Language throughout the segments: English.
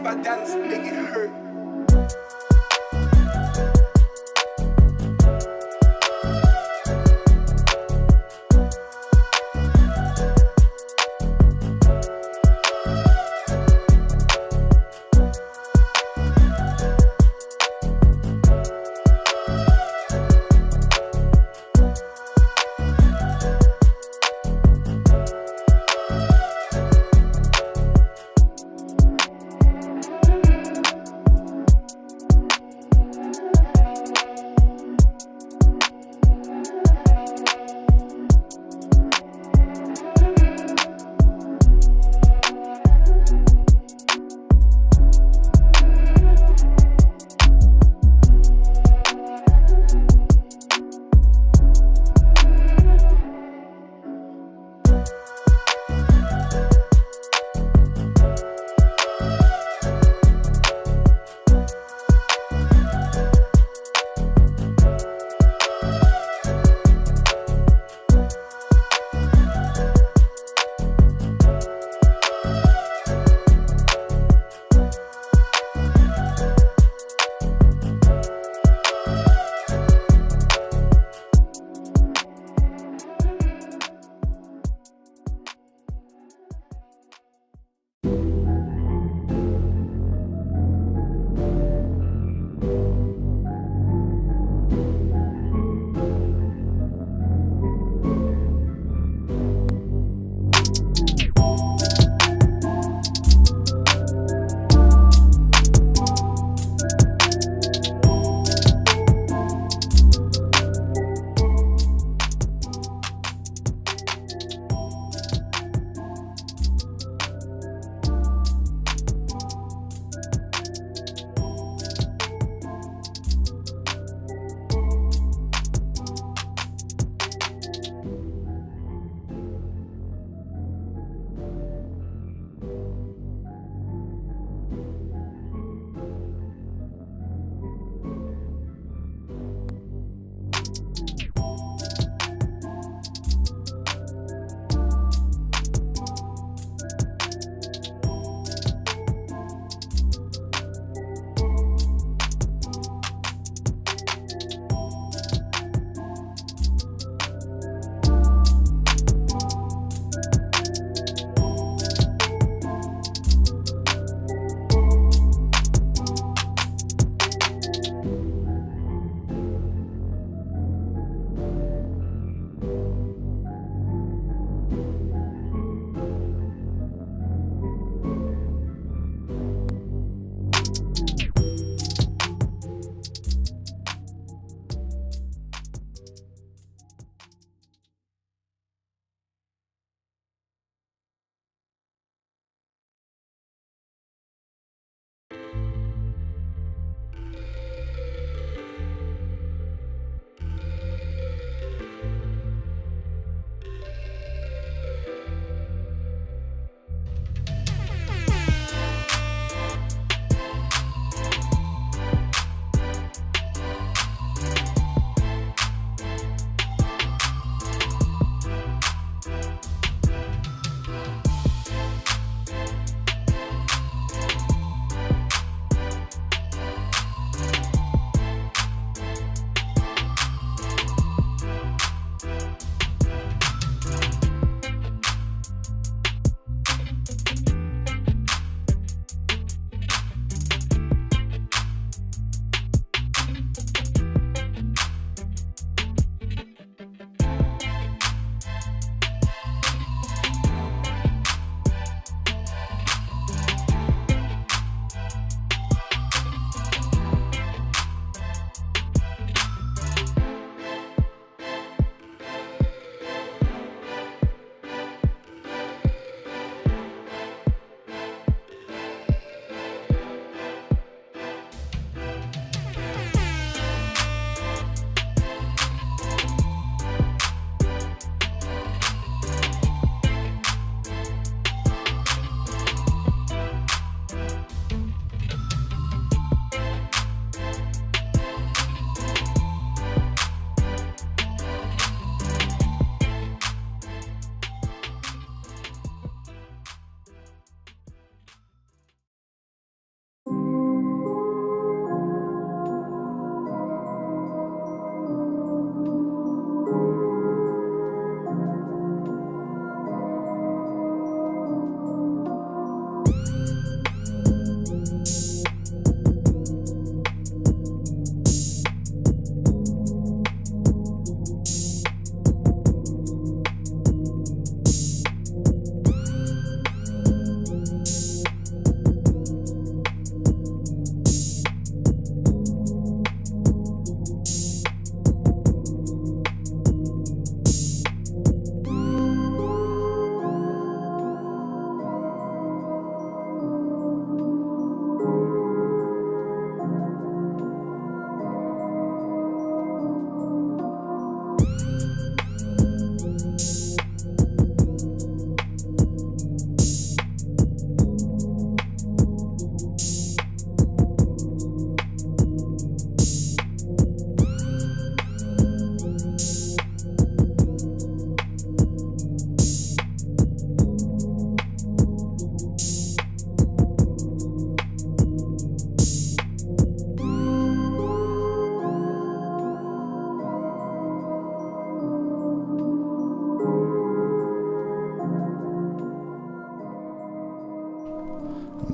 my dance make it hurt.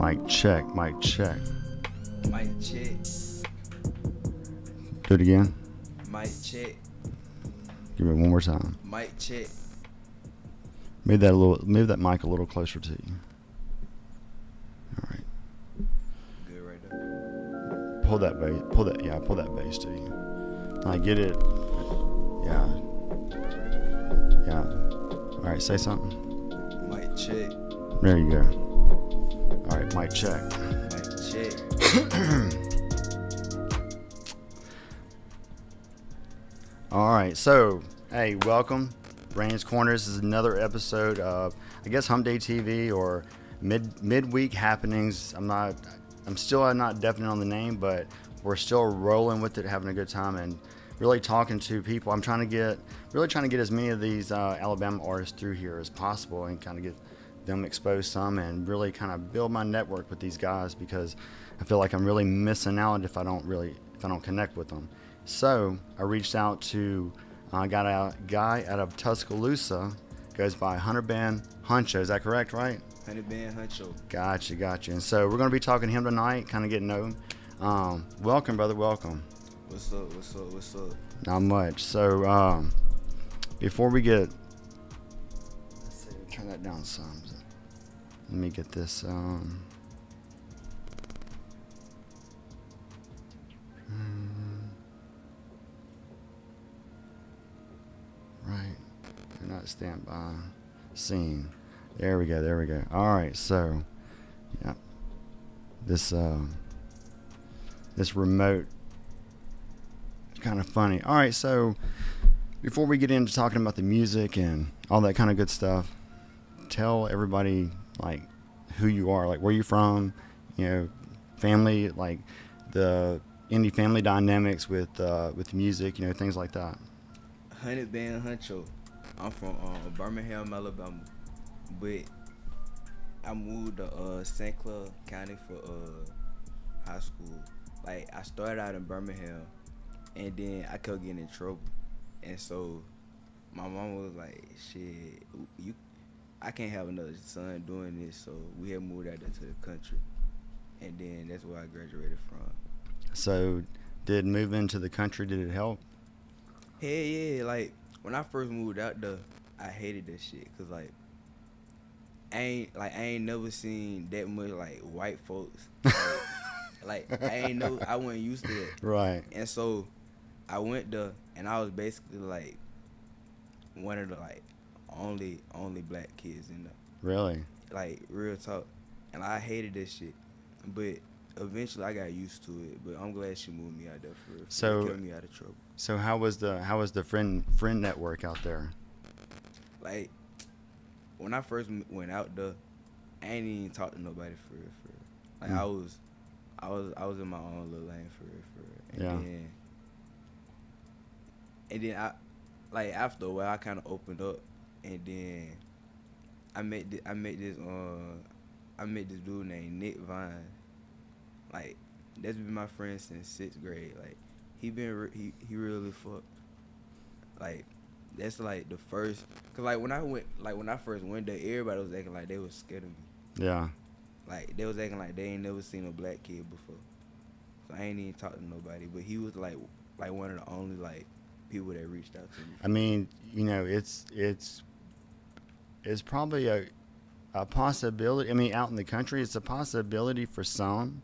Mic check, mic check. Mic check. Do it again. Mic check. Give it one more time. Mic check. Move that mic a little closer to you. All right. Good right there. Pull that bass to you. I get it. Yeah. All right, say something. Mic check. There you go. All right, mic check. Mic check. All right, so hey, welcome. Brain's Corners is another episode of, I guess, Hump Day TV or midweek happenings. I'm still not definite on the name, but we're still rolling with it, having a good time, and really talking to people. I'm trying to get as many of these Alabama artists through here as possible, and kind of get them exposed some, and really kind of build my network with these guys, because I feel like I'm really missing out if I don't connect with them. So I reached out to got a guy out of Tuscaloosa, goes by Hunniband Huncho. Is that correct, right? Hunniband Huncho. Gotcha. And so we're going to be talking to him tonight, kind of getting to know him. Welcome, brother. Welcome. What's up? Not much. So before we get, let's see, turn that down some. Let me get this. Right. Do not stand by. Scene. There we go. All right. So, yeah. This remote is kind of funny. All right. So, before we get into talking about the music and all that kind of good stuff, tell everybody like who you are, like where you're from, family, like the indie family dynamics with music, things like that. Hunniband Huncho. I'm from Birmingham, Alabama, but I moved to St. Clair County for high school. Like, I started out in Birmingham, and then I kept getting in trouble, and so my mom was like, "Shit, I can't have another son doing this," so we had moved out into the country, and then that's where I graduated from. So, did moving to the country, did it help? Hell yeah, like, when I first moved out there, I hated that shit, cause I ain't never seen that much like white folks. I wasn't used to that. Right. And so I went there, and I was basically like one of the like only black kids in there. Really? Like, real talk. And I hated that shit, but eventually I got used to it. But I'm glad she moved me out there for So, it kept me out of trouble. So how was the friend network out there? Like, when I first went out there, I ain't even talk to nobody for real. Like, I was in my own little lane for real. And then I, like, after a while, I kind of opened up, and then I met this dude named Nick Vine. Like, that's been my friend since 6th grade. Like, he really fucked. Like, that's like the first, cause like when I first went there, everybody was acting like they was scared of me. Yeah. Like, they was acting like they ain't never seen a black kid before. So I ain't even talked to nobody, but he was like one of the only like people that reached out to me. I mean, it's probably a possibility. I mean, out in the country, it's a possibility for some,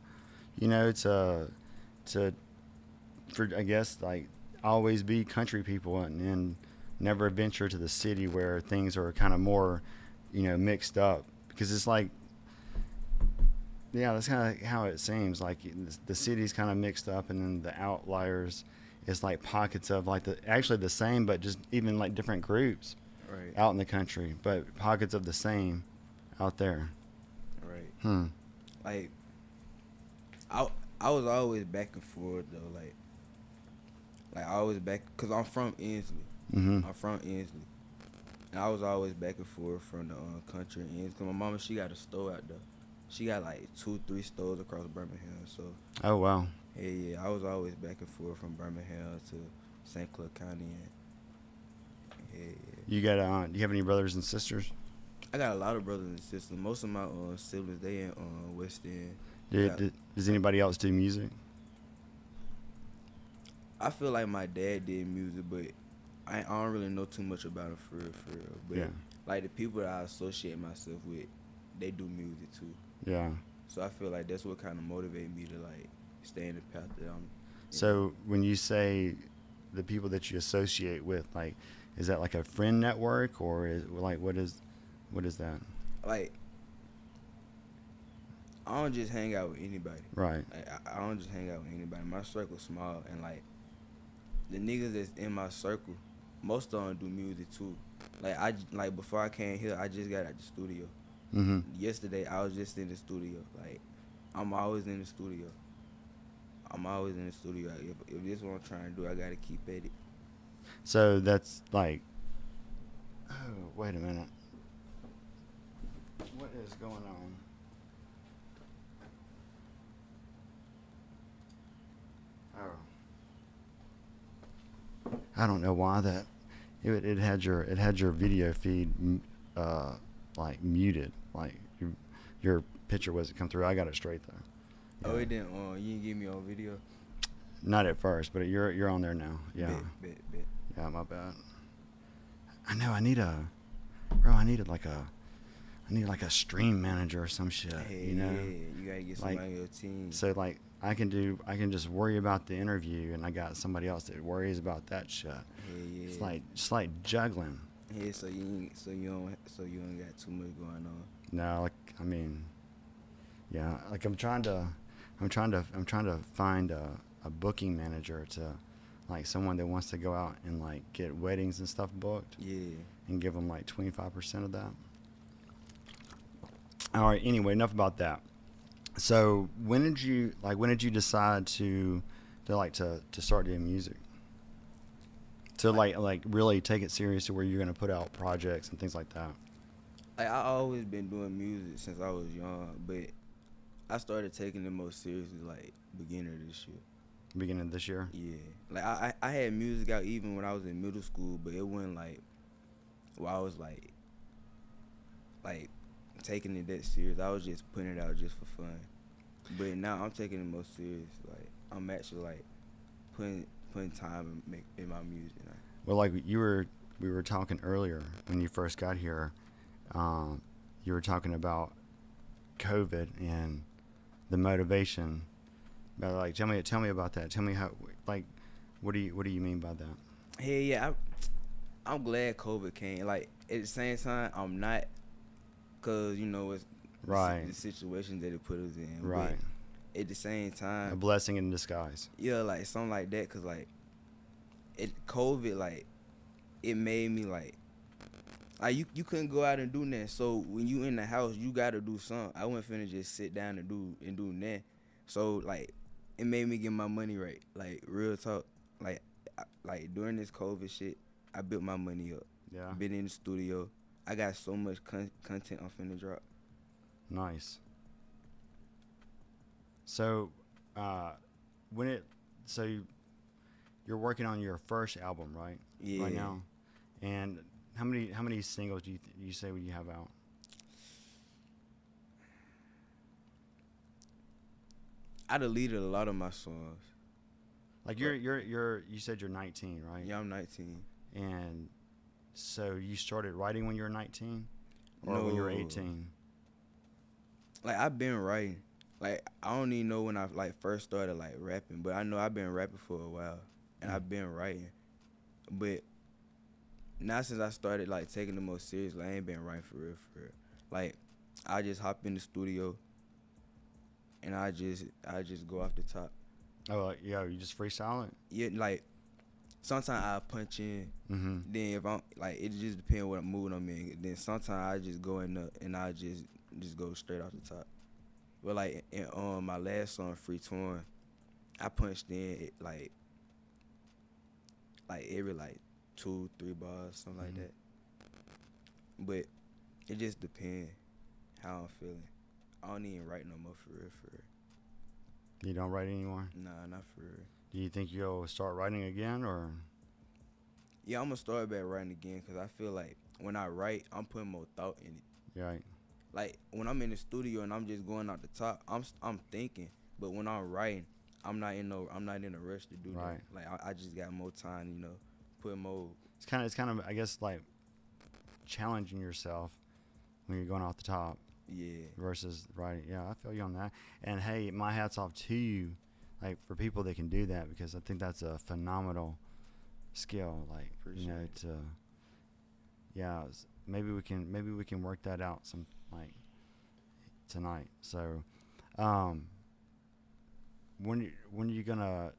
for I guess like always be country people and never venture to the city where things are kind of more, mixed up, because it's like, yeah, that's kind of how it seems. Like, the city's kind of mixed up, and then the outliers is like pockets of like actually the same, but just even like different groups Right. out in the country, but pockets of the same out there. Right. Like, I was always back and forth though. Like I always back, cause I'm from Inslee. Mm-hmm. I'm from Inslee, and I was always back and forth from the country and Inslee. Cause my mama, she got a store out there. She got like 2-3 stores across Birmingham. So. Oh wow. Yeah. I was always back and forth from Birmingham to St. Clair County. And, yeah. You got? Do you have any brothers and sisters? I got a lot of brothers and sisters. Most of my siblings, they in West End. Yeah, Does anybody else do music? I feel like my dad did music, but I don't really know too much about it for real, for real. But Yeah. like the people that I associate myself with, they do music too. Yeah. So I feel like that's what kind of motivated me to like stay in the path that I'm. So when you say the people that you associate with, like, is that like a friend network, or is like what is that? Like I don't just hang out with anybody. Right. Like, I don't just hang out with anybody. My circle's small, and like the niggas that's in my circle, most of them do music too. Like before I came here, I just got out the studio. Mm-hmm. Yesterday I was just in the studio. Like I'm always in the studio. If this is what I'm trying to do, I gotta keep at it. So that's like, oh, wait a minute. What is going on? Oh. I don't know why that it had your video feed like muted, like your picture wasn't come through. I got it straight though. Oh, it didn't. You didn't get me on video. Not at first, but you're on there now. Yeah. Bet. Yeah, my bad. I know. I need like a stream manager or some shit. Hey, you know. Yeah, you gotta get somebody on your team. So like I can just worry about the interview, and I got somebody else that worries about that shit. Yeah. It's like juggling. Yeah, so you don't got too much going on. No, like I mean, yeah, like I'm trying to find a booking manager to, like, someone that wants to go out and like get weddings and stuff booked. Yeah. And give them like 25% of that. All right. Anyway, enough about that. So when did you decide to start doing music? To like really take it serious to where you're gonna put out projects and things like that. Like I always been doing music since I was young, but I started taking it more seriously like beginning of this year. Beginning of this year? Yeah. Like I had music out even when I was in middle school, but it wasn't like I was like taking it that serious. I was just putting it out just for fun. But now I'm taking it more serious. Like I'm actually like putting time in my music now. Well, like we were talking earlier when you first got here. You were talking about COVID and the motivation. But like, tell me about that. Tell me how. Like, what do you mean by that? Hey, yeah, I'm glad COVID came. Like at the same time, I'm not, cause you know it's right the situation that it put us in. Right. But at the same time, a blessing in disguise. Yeah, like something like that. Cause like, COVID, like, it made me like you couldn't go out and do nothing. So when you in the house, you gotta do something. I wasn't finna just sit down and do nothing. So like, it made me get my money right. Like real talk. Like during this COVID shit, I built my money up. Yeah. Been in the studio. I got so much content I'm finna drop. Nice. So, you're working on your first album, right? Yeah. Right now, and how many singles do you say you have out? I deleted a lot of my songs. Like you said you're 19, right? Yeah, I'm 19. And so you started writing when you were 19, or No. when you were 18? Like I've been writing. Like I don't even know when I like first started like rapping, but I know I've been rapping for a while, and I've been writing. But now since I started like taking it more seriously, I ain't been writing for real. Like I just hop in the studio, and I just go off the top. Oh, like, yeah, you just freestyle it? Yeah, like sometimes I punch in. Mm-hmm. Then if I'm like, it just depends what mood I'm in. Then sometimes I just go in and I just go straight off the top. But like in my last song, Free Torn, I punched in like every like 2-3 bars, something like that. But it just depends how I'm feeling. I don't even write no more for real. You don't write anymore? Nah, not for real. Do you think you'll start writing again, or? Yeah, I'm gonna start back writing again because I feel like when I write, I'm putting more thought in it. Right. Like when I'm in the studio and I'm just going out the top, I'm thinking. But when I'm writing, I'm not in a rush to do Right. that. Like I just got more time, put more. It's kind of I guess like challenging yourself when you're going off the top. Yeah. Versus writing. Yeah, I feel you on that. And hey, my hat's off to you, like for people that can do that, because I think that's a phenomenal skill. Like Appreciate it. Yeah, maybe we can work that out some like tonight. So, when are you gonna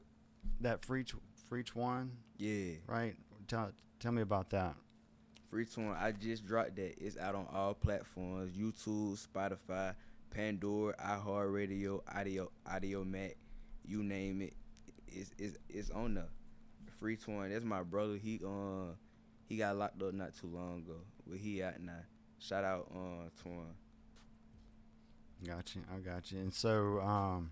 that for each one? Yeah. Right. Tell me about that. Free Tune, I just dropped that. It's out on all platforms: YouTube, Spotify, Pandora, iHeartRadio, Audio Mac, you name it. It's on there. Free Tune. That's my brother. He got locked up not too long ago, but he out now. Shout out Twan. Gotcha. I got you. And so,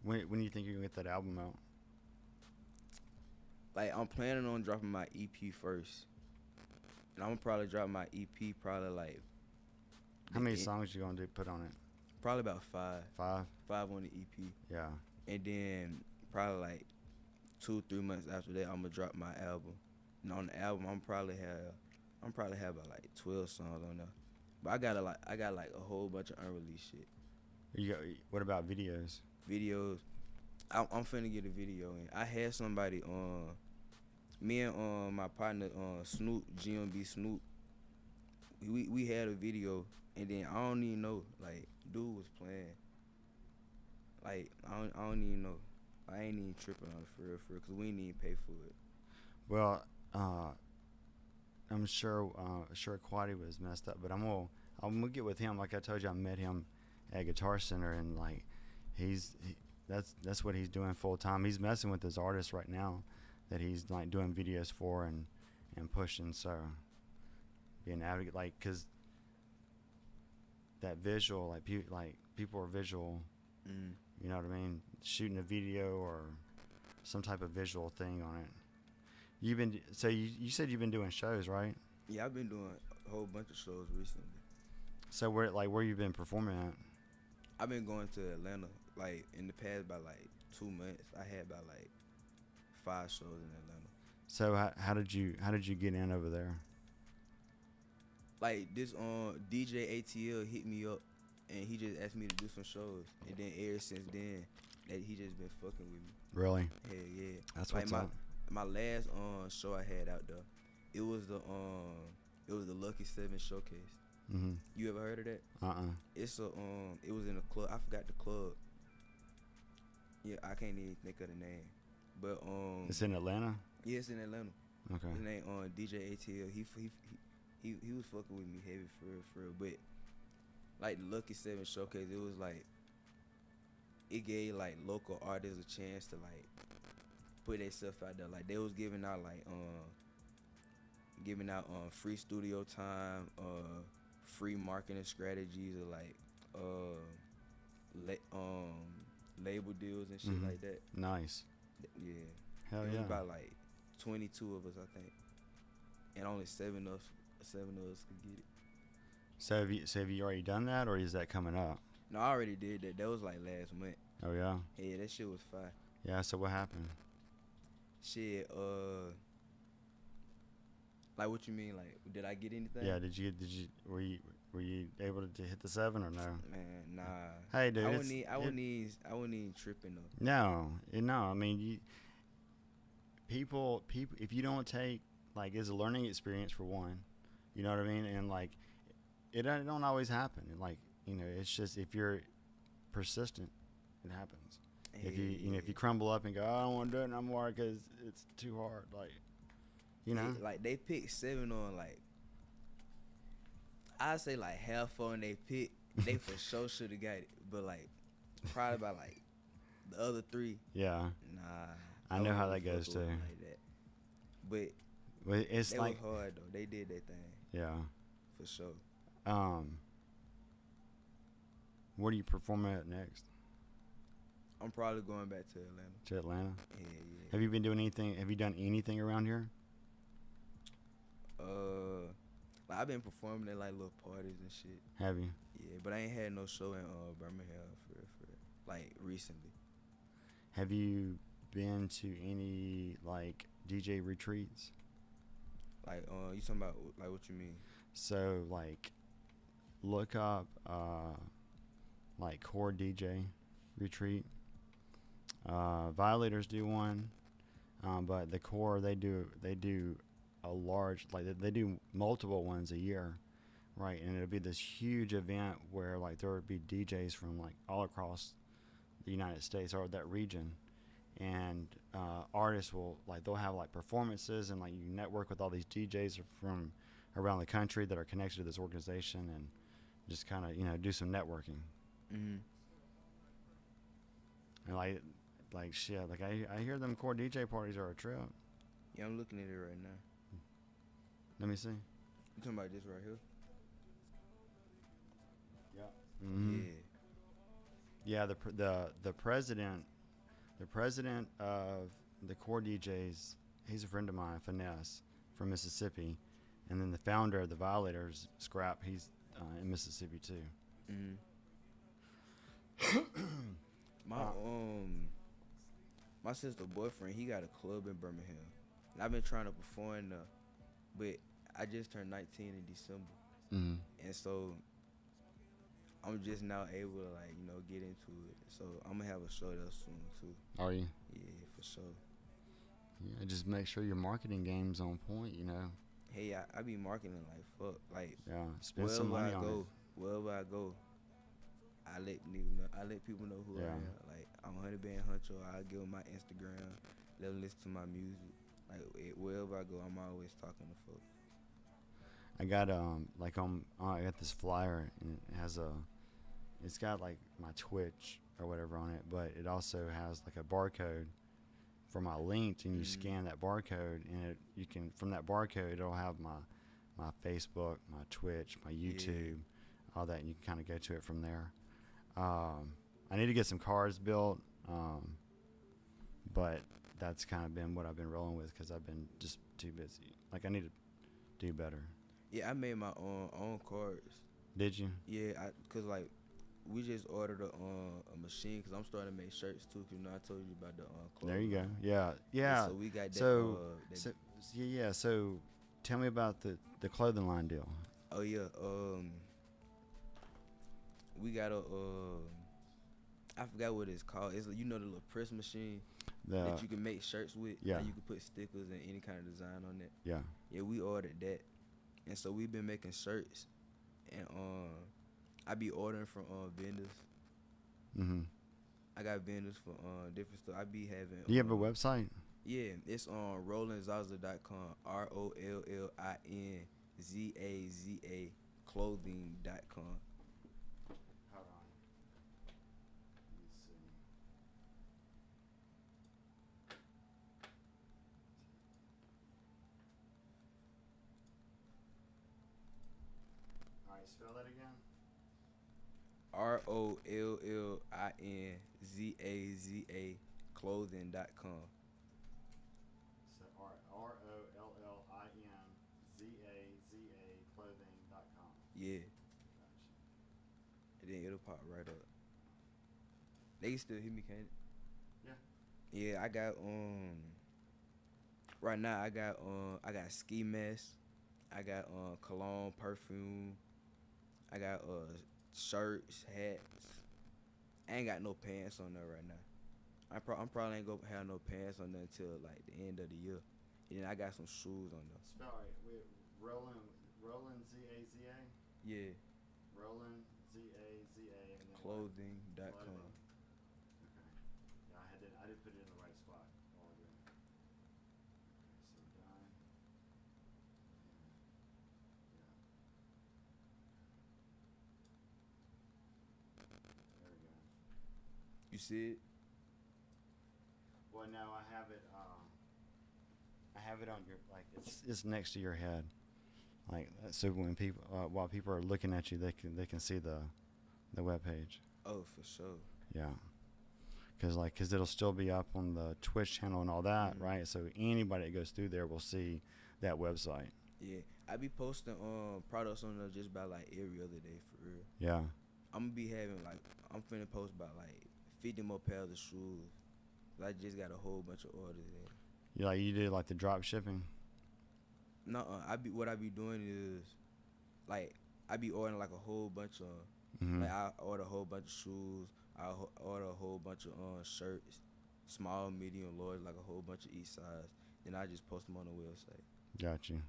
when do you think you're gonna get that album out? Like I'm planning on dropping my EP first. And I'm gonna probably drop my EP probably like. How many songs you gonna put on it? Probably about 5. 5. 5 on the EP. Yeah. And then probably like 2-3 months after that, I'm gonna drop my album. And on the album, I'm probably have about like 12 songs on there. But I got like a whole bunch of unreleased shit. What about videos? Videos. I'm finna get a video in. I had somebody me and my partner Snoop, GMB Snoop, we had a video, and then I don't even know, like, dude was playing. Like I don't even know. I ain't even tripping on it for real, because we ain't even pay for it. Well, I'm sure Quaddy was messed up, but I'm gonna get with him. Like I told you, I met him at Guitar Center, and like that's what he's doing full time. He's messing with his artists right now that he's like doing videos for and pushing. So being an advocate, like, cause that visual, like people are visual. Mm. You know what I mean? Shooting a video or some type of visual thing on it. You said you've been doing shows, right? Yeah, I've been doing a whole bunch of shows recently. So where you been performing at? I've been going to Atlanta, like, in the past about like 2 months. I had about like 5 shows in Atlanta. So how did you get in over there? Like this DJ ATL hit me up, and he just asked me to do some shows, and then ever since then, that he just been fucking with me. Really? Hell yeah. That's like what's up. My last show I had out there, it was the Lucky 7 showcase. Mm-hmm. You ever heard of that? It's it was in a club. I forgot the club. Yeah, I can't even think of the name. But it's in Atlanta? Yeah, it's in Atlanta. Okay. His name DJ ATL. He was fucking with me heavy for real. But like the Lucky 7 showcase, it was like it gave like local artists a chance to like put their stuff out there. Like they was giving out free studio time, free marketing strategies, or like label deals and shit like that. Nice. Yeah. Hell it yeah. was about like 22 of us, I think, and only 7 of us could get it. So have you already done that, or is that coming up? No, I already did that. That was like last month. Oh yeah. Yeah, that shit was fire. Yeah. So what happened? Shit. Like, what you mean? Like, did I get anything? Yeah. Were you able to hit the 7 or no? Man, nah. Hey, dude. I wouldn't even tripping though. No. I mean, people. If you don't take, like, it's a learning experience for one. You know what I mean? And like, it don't always happen. And like, it's just if you're persistent, it happens. Hey. If you crumble up and go, I don't want to do it no more because it's too hard, like. Like they picked 7 on, like, I say like half on they pick. They for sure should have got it, but like probably by like the other 3. Yeah. Nah. I know how that goes too. Like that. But it's they like was hard though. They did their thing. Yeah. For sure. Where do you perform at next? I'm probably going back to Atlanta. To Atlanta? Yeah. Have you been doing anything? Have you done anything around here? Like I've been performing at like little parties and shit. Have you? Yeah, but I ain't had no show in Birmingham for like recently. Have you been to any like DJ retreats? Like you talking about like what you mean? So like look up like core DJ retreat. Violators do one, but the core they do a large like they do multiple ones a year, right? And it'll be this huge event where like there would be DJs from like all across the United States or that region, and artists will like they'll have like performances and like you network with all these DJs from around the country that are connected to this organization and just kind of do some networking. Mm-hmm. And like shit, like I hear them core DJ parties are a trip. Yeah, I'm looking at it right now. Let me see. You talking about this right here? Yeah. Mm-hmm. Yeah. Yeah, the president of the core DJs, he's a friend of mine, Finesse, from Mississippi, and then the founder of the Violators, Scrap, he's in Mississippi too. Mm-hmm. My sister boyfriend, he got a club in Birmingham, and I've been trying to perform there, but I just turned 19 in December, Mm-hmm. and so I'm just now able to like get into it. So I'm gonna have a show there soon too. Are you? Yeah, for sure. Yeah, just make sure your marketing game's on point. Hey, I be marketing like fuck, like Yeah, spend some money on it. Wherever I go, I let people know who I am. Like I'm Hunniband Huncho. I give them my Instagram, let them listen to my music. Like wherever I go, I'm always talking to folks. I got I got this flyer and it's got like my Twitch or whatever on it, but it also has like a barcode for my link, and you scan that barcode, and you can from that barcode it'll have my Facebook, my Twitch, my YouTube, all that, and you can kind of go to it from there. I need to get some cards built, but that's kind of been what I've been rolling with because I've been just too busy. Like I need to do better. Yeah, I made my own cards. Did you? Yeah, cause like we just ordered a machine because I'm starting to make shirts too. Cause I told you about the clothes. There you go. Yeah. And so we got that. So tell me about the clothing line deal. Oh yeah. We got I forgot what it's called. It's the little press machine that you can make shirts with. Yeah. And you can put stickers and any kind of design on it. Yeah. Yeah, we ordered that, and so we've been making shirts, and I be ordering from vendors. Mhm. I got vendors for different stuff. I be having. Do you have a website? Yeah, it's on rollinzaza.com. ROLLINZAZA clothing.com. Hold on. Let me see. All right, spell that again. ROLLINZAZA clothing.com. So ROLLINZAZA clothing.com. Yeah. Gotcha. And then it'll pop right up. They can still hear me, can't it? Yeah. Yeah, I got right now I got ski mask, I got cologne, perfume, I got shirts, hats. I ain't got no pants on there right now. I'm probably ain't gonna have no pants on there until like the end of the year. And then I got some shoes on there. Spell right. Wait, Roland ZAZA. Yeah. Roland ZAZA. And then Clothing.com. Okay. Yeah, I did put it in the right spot. All good. Okay, so done. Yeah. There we go. You see it? Well, no, I have it. I have it on your it's next to your head, like so when people while people are looking at you, they can see the web page. Oh, for sure. Yeah, because it'll still be up on the Twitch channel and all that, right? So anybody that goes through there will see that website. Yeah, I be posting products on there just about like every other day for real. Yeah. I'm gonna be having like I'm finna post about like 50 more pairs of shoes. I just got a whole bunch of orders in. You do like the drop shipping? No, what I be doing is like I be ordering like a whole bunch of Mm-hmm. like I order a whole bunch of shoes. Order a whole bunch of shirts, small, medium, large, like a whole bunch of each size. Then I just post them on the website. Got you.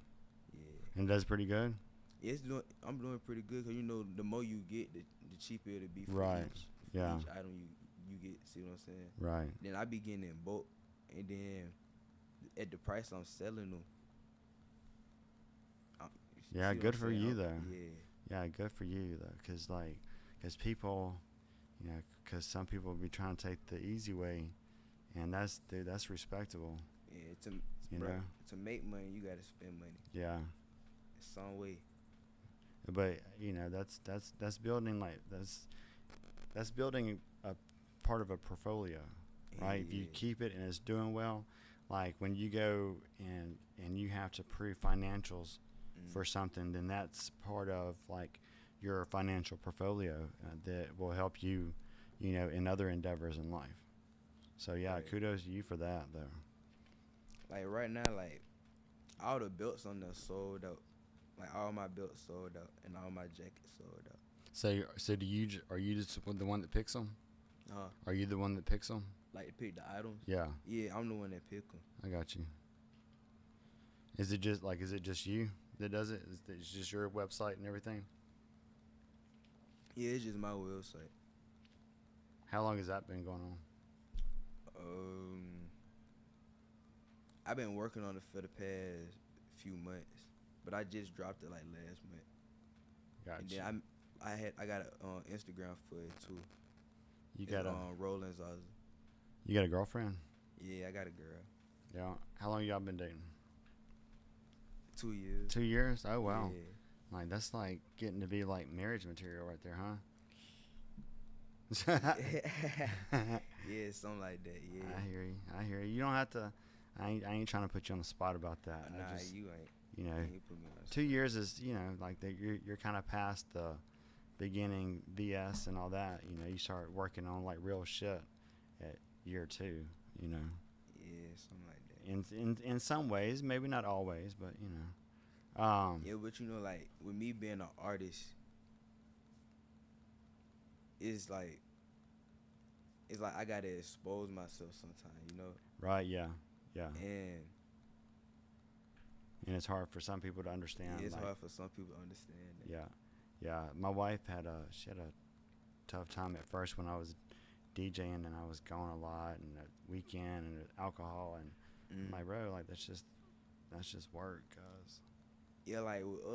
Yeah. And that's pretty good. I'm doing pretty good because the more you get, the cheaper it'll be for Right. each item you get. See what I'm saying? Right. Then I be getting in bulk, and then at the price I'm selling them. Yeah, good for you though. Yeah. Yeah, good for you though, cause people, cause some people be trying to take the easy way, and that's respectable. Yeah, know? To make money, you gotta spend money. Yeah. Some way. But that's building that's building a part of a portfolio, right? Yeah. If you keep it and it's doing well, like when you go and you have to prove financials for something, then that's part of like your financial portfolio that will help you, in other endeavors in life. So yeah, Right. kudos to you for that though. Like right now, like all the belts on there sold out. Like all my belts sold out and all my jackets sold out. So are you just the one that picks them? Are you the one that picks them? Like to pick the items. Yeah. Yeah, I'm the one that pick them. I got you. Is it just you that does it? Is it just your website and everything? Yeah, it's just my website. How long has that been going on? I've been working on it for the past few months, but I just dropped it like last month. Gotcha. And then I got it on Instagram for it too. You got Roland Zaza. You got a girlfriend? Yeah, I got a girl. Yeah. How long y'all been dating? 2 years. 2 years? Oh wow. Yeah. Like that's like getting to be like marriage material right there, huh? Yeah, something like that. Yeah. I hear you. You don't have to. I ain't trying to put you on the spot about that. Nah, you ain't. You know, You ain't put me on the 2 years is like that. You're kind of past the beginning BS and all that. You start working on like real shit at year 2. Yeah, something like that. In some ways, maybe not always, but Yeah, but like with me being an artist, it's like I gotta expose myself sometimes, Right? Yeah. And it's hard for some people to understand. Yeah, it's hard for some people to understand that. Yeah. My wife had a tough time at first when I was DJing and I was going a lot and at weekend and alcohol and I'm like, bro, like that's just work, guys. Yeah, like with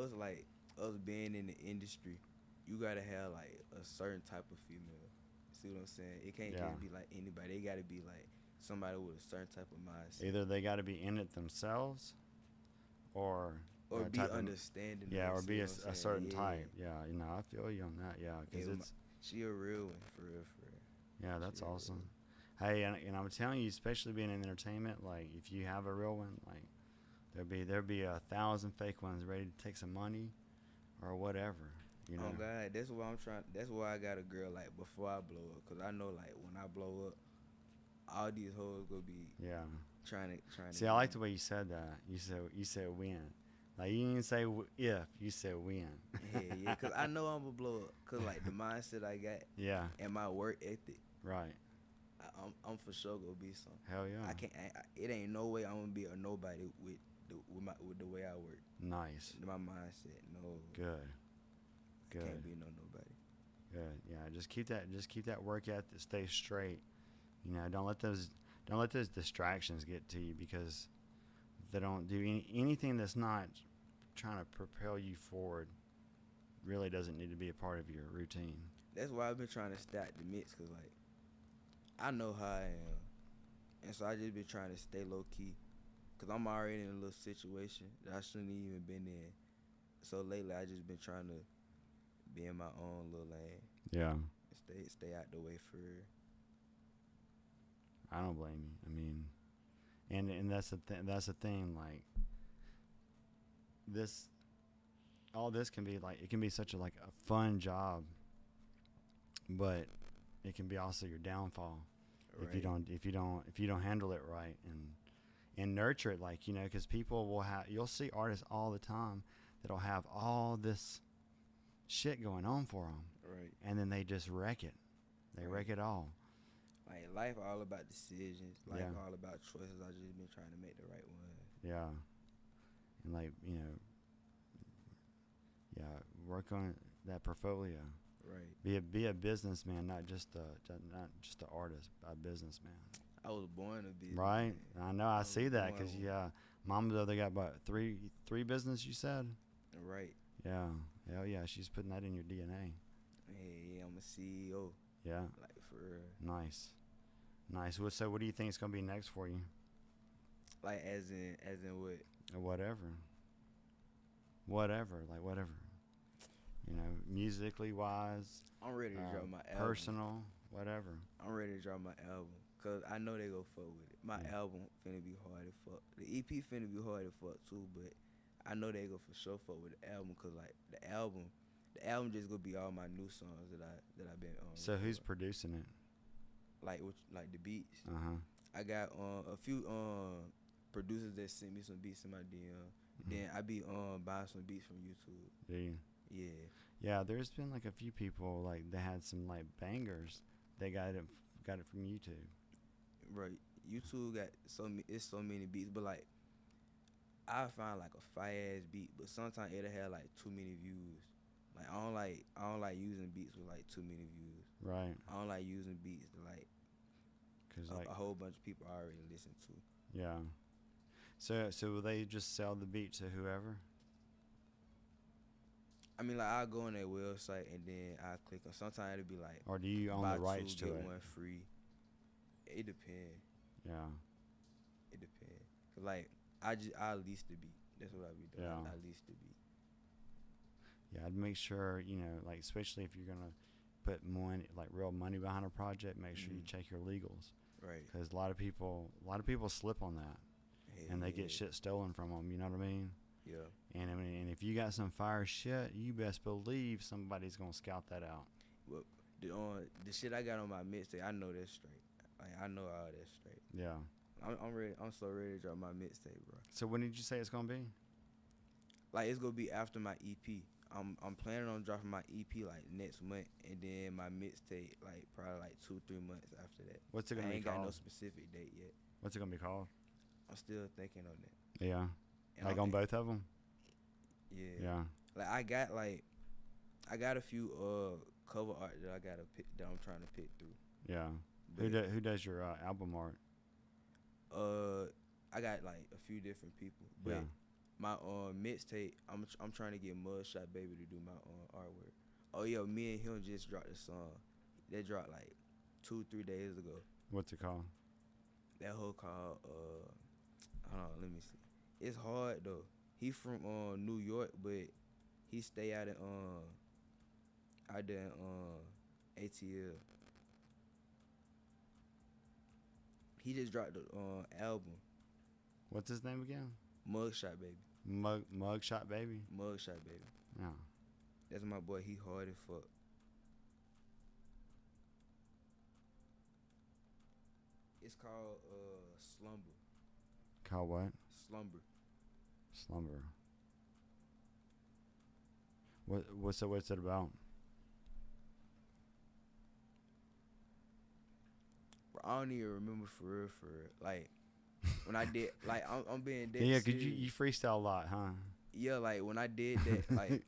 us being in the industry, you gotta have like a certain type of female. See what I'm saying? It can't just be like anybody. They gotta be like somebody with a certain type of mindset. Either they gotta be in it themselves, or be understanding. Or be a certain type. Yeah, I feel you on that. Yeah, because she a real one for real. Yeah, that's awesome. Hey, and I'm telling you, especially being in entertainment, like if you have a real one, like there'll be 1,000 fake ones ready to take some money, or whatever. Oh God, that's why that's why I got a girl like before I blow up, cause I know like when I blow up, all these hoes gonna be trying to. See, I like the way you said that. You said when. Like you didn't say if, you said when. Yeah, cause I know I'm gonna blow up, cause like the mindset I got. Yeah. And my work ethic. Right. I'm for sure gonna be something. Hell yeah. It ain't no way I'm gonna be a nobody with the way I work. Nice. My mindset, no. Good. Can't be nobody. Good. Yeah. Just keep that work ethic. Stay straight. Don't let those distractions get to you, because they don't do anything that's not trying to propel you forward. Really doesn't need to be a part of your routine. That's why I've been trying to stack the mix, cause like I know how I am, and so I just been trying to stay low key, cause I'm already in a little situation that I shouldn't even been in. So lately I just been trying to be in my own little lane. Yeah. And stay out the way for real. I don't blame you. I mean, and that's the thing. Like this all this can be like, it can be such a like a fun job, but it can be also your downfall if you Right. don't handle it right and nurture it, like, because people will have, you'll see artists all the time that'll have all this shit going on for them, Right. and then they just wreck it. They Right. wreck it all. Like life all about decisions. Life Yeah. all about choices. I just been trying to make the right one. Yeah. And like, yeah, work on that portfolio. Right. Be a businessman, not just a artist, a businessman. I was born to be. Right? I know. I was see that born because one. yeah, Mama's though, they got about three business. You said. Right. Yeah. Hell yeah, she's putting that in your DNA. Hey, I'm a CEO. Yeah. Like for real. Nice. Nice. So what do you think is gonna be next for you? Like as in what? Or whatever. Whatever. Like whatever. Musically wise. I'm ready to drop my album. Personal. Whatever. I'm ready to drop my album. Cause I know they go fuck with it. My Yeah. album finna be hard as fuck. The EP finna be hard as fuck too, but I know they go for sure fuck with the album. Cause like the album just gonna be all my new songs that I've been on. So who's producing it? Like the beats. Uh-huh. I got a few producers that sent me some beats in my DM. Mm-hmm. Then I be buying some beats from YouTube. Do you? Yeah. Yeah, there's been like a few people like they had some like bangers. They got it from YouTube. Right. YouTube got so many beats, but like I find like a fire ass beat, but sometimes it'll have like too many views. Like I don't like using beats with like too many views. Right. I don't like using beats that like Cause a whole bunch of people already listen to. yeah. So will they just sell the beat to whoever? I mean, like I'll go on their website and then I click on. Sometimes it'll be like Or do you own buy the rights two, to get it? one free. It depends. Yeah. It depends. Cause like I lease the beat. That's what I be doing. Yeah. I lease the beat. Yeah, I'd make sure, like especially if you're gonna put money, like real money behind a project, make sure you Mhm. check your legals. Right. Because a lot of people slip on that, and they get shit stolen from them. You know what I mean? Yeah. And I mean, and if you got some fire shit, you best believe somebody's gonna scout that out. Well, the shit I got on my mixtape, I know that's straight. Like I know all that straight. Yeah. I'm ready. I'm so ready to drop my mixtape, bro. So when did you say it's gonna be? Like it's gonna be after my EP. I'm planning on dropping my EP like next month, and then my mixtape like probably like 2-3 months after that. What's it gonna I be ain't got no called? specific date yet. What's it gonna be called? I'm still thinking on that. Yeah. And Like on both of them? Yeah. Yeah. Like I got a few cover art that I gotta pick that I'm trying to pick through. Yeah. But, Who does your album art? I got like a few different people. But Yeah. my mixtape, I'm trying to get Mudshot Baby to do my artwork. Oh yeah, me and him just dropped a song. That dropped like 2-3 days ago. What's it called? That whole called hold on, let me see. It's hard though. He from New York, but he stay out in out there in ATL. He just dropped the album, What's his name again? Mugshot Baby. Mugshot Baby? Mugshot Baby. Yeah. That's my boy. He hard as fuck. It's called Slumber. Called what? Slumber. Slumber. What's it about? Bro, I don't even remember for real. Like when I did, like I'm being dead Yeah, cause serious. you freestyle a lot, huh? Yeah, like when I did that, like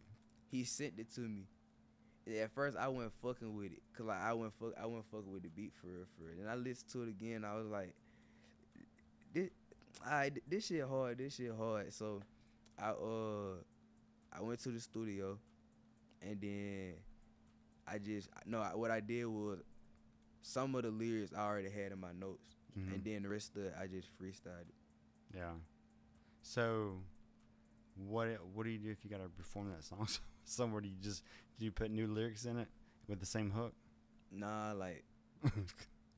he sent it to me. At first I wasn't fucking with it, cause like I wasn't fucking with the beat for real. And I listened to it again. I was like, this shit hard. So I went to the studio, and then what I did was some of the lyrics I already had in my notes, Mhm. and then the rest of it I just freestyled it. Yeah. So, what do you do if you gotta perform that song somewhere? Do you put new lyrics in it with the same hook? Nah, like,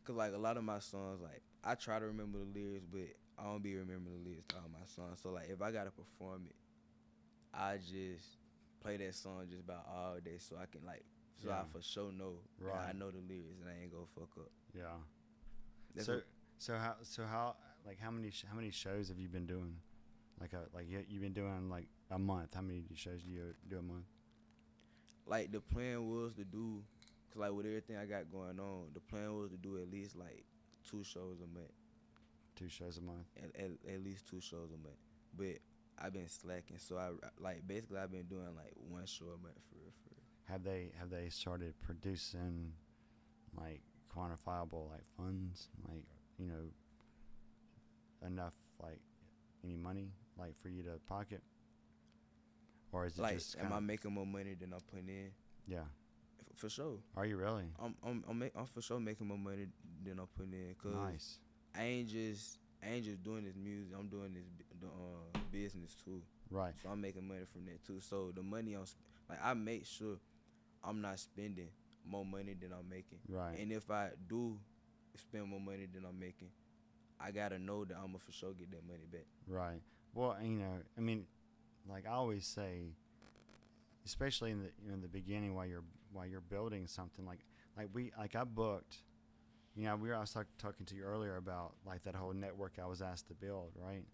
cause like a lot of my songs, like I try to remember the lyrics, but I don't be remembering the lyrics to all my songs. So like if I gotta perform it, I just play that song just about all day, so I can like, so Yeah. I for sure know, Right. I know the lyrics and I ain't gonna fuck up. Yeah. That's So what, how like how many shows have you been doing? Like you've been doing like a month. How many shows do you do a month? like the plan was to do, cause like with everything I got going on, the plan was to do at least like 2 shows a month, 2 shows a month. at least 2 shows a month. But I've been slacking, so I like basically I've been doing like 1 show a month for real, for real. Have they started producing like quantifiable like funds, like, you know, enough like any money like for you to pocket, or is it Like, just am kind I of making more money than I'm putting in? yeah? For sure. Are you really? I'm for sure making more money than I'm putting in, cause Nice. I ain't just doing this music. I'm doing this business too. Right. So I'm making money from that too. So the money like I make sure I'm not spending more money than I'm making. Right. And if I do spend more money than I'm making, I gotta know that I'ma for sure get that money back. Right. Well, you know, I mean, like I always say, especially in the beginning while you're building something like I booked, you know, I was talking to you earlier about like that whole network I was asked to build, right?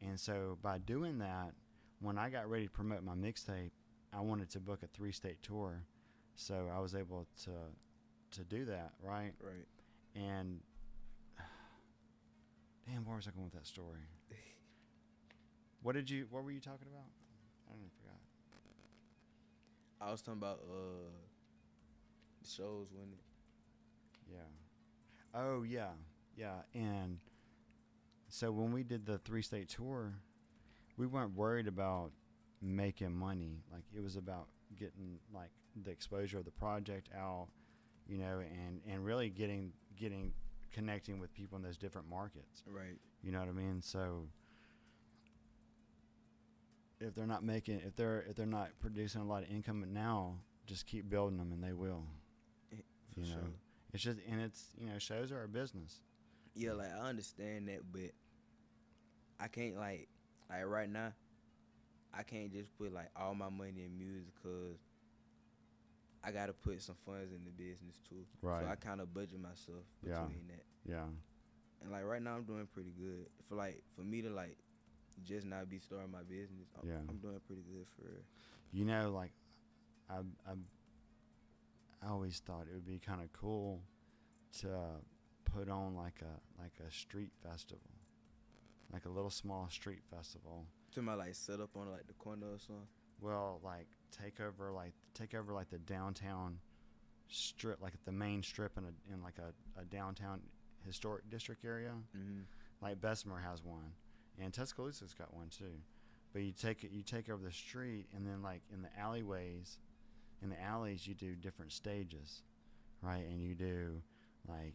And so by doing that, when I got ready to promote my mixtape, I wanted to book a 3-state tour, so I was able to do that, right? Right. And damn, where was I going with that story? What were you talking about? I don't even forgot. I was talking about the shows when Yeah. Oh yeah, yeah. And so when we did the 3-state tour, we weren't worried about making money. Like it was about getting like the exposure of the project out, you know, and really getting connecting with people in those different markets. right. You know what I mean? So if they're not producing a lot of income now, just keep building them and they will. For You sure. know, it's just, and it's, you know, shows are a business. Yeah, like I understand that, but I can't like right now I can't just put like all my money in music, cause I gotta put some funds in the business too. Right. So I kind of budget myself Yeah. between that. Yeah. And like right now I'm doing pretty good. For me to like just not be starting my business, Yeah. I'm doing pretty good for real. You know, like I always thought it would be kind of cool to put on like a street festival, like a little small street festival. To my like set up on like the corner or something. Well, like take over like the downtown strip, like the main strip in like a downtown historic district area. Mm-hmm. Like Bessemer has one, and Tuscaloosa's got one too. But you take over the street, and then like in the alleyways, in the alleys you do different stages, right? And you do like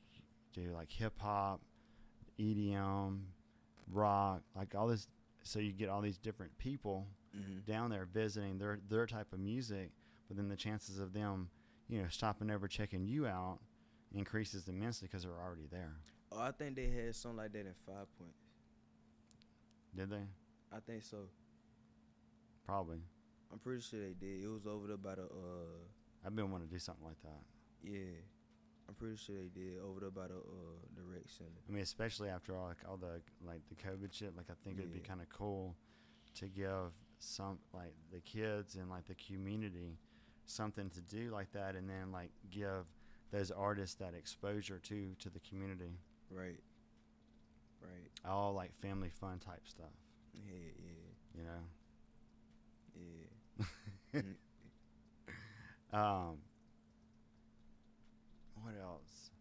hip hop, EDM, rock, like all this. So you get all these different people Mm-hmm. down there visiting their type of music, but then the chances of them, you know, stopping over checking you out increases immensely because they're already there. Oh, I think they had something like that in 5 Points. Did they? I think so. Probably. I'm pretty sure they did. It was over there by the I've been wanting to do something like that. yeah. I'm pretty sure they did over there by the rec center. I mean, especially after all the like the COVID shit. Like I think it'd be Yeah. kind of cool to give some like the kids and like the community something to do like that, and then like give those artists that exposure to the community. Right. Right. All like family fun type stuff. Yeah. You know. Yeah. What else?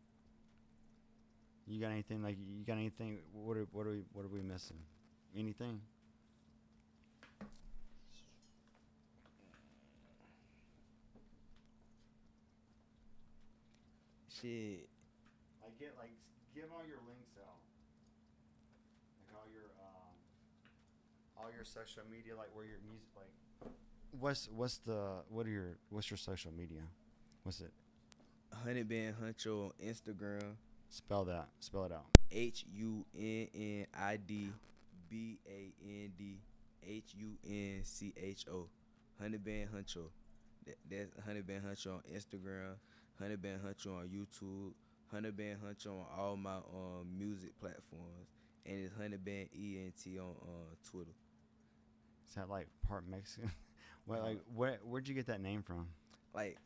You got anything like you got anything? What are we missing? Anything? Shit. Give all your links out. Like all your social media, like where your music, like what's your social media? What's it? Hunniband Huncho on Instagram. Spell it out. HUNNIDBAND HUNCHO. Hunniband Huncho. That's Hunniband Huncho on Instagram, Hunniband Huncho on YouTube, Hunniband Huncho on all my music platforms, and it's Hunniband ENT on Twitter. Is that like part Mexican? Well, Uh, like where'd you get that name from? like,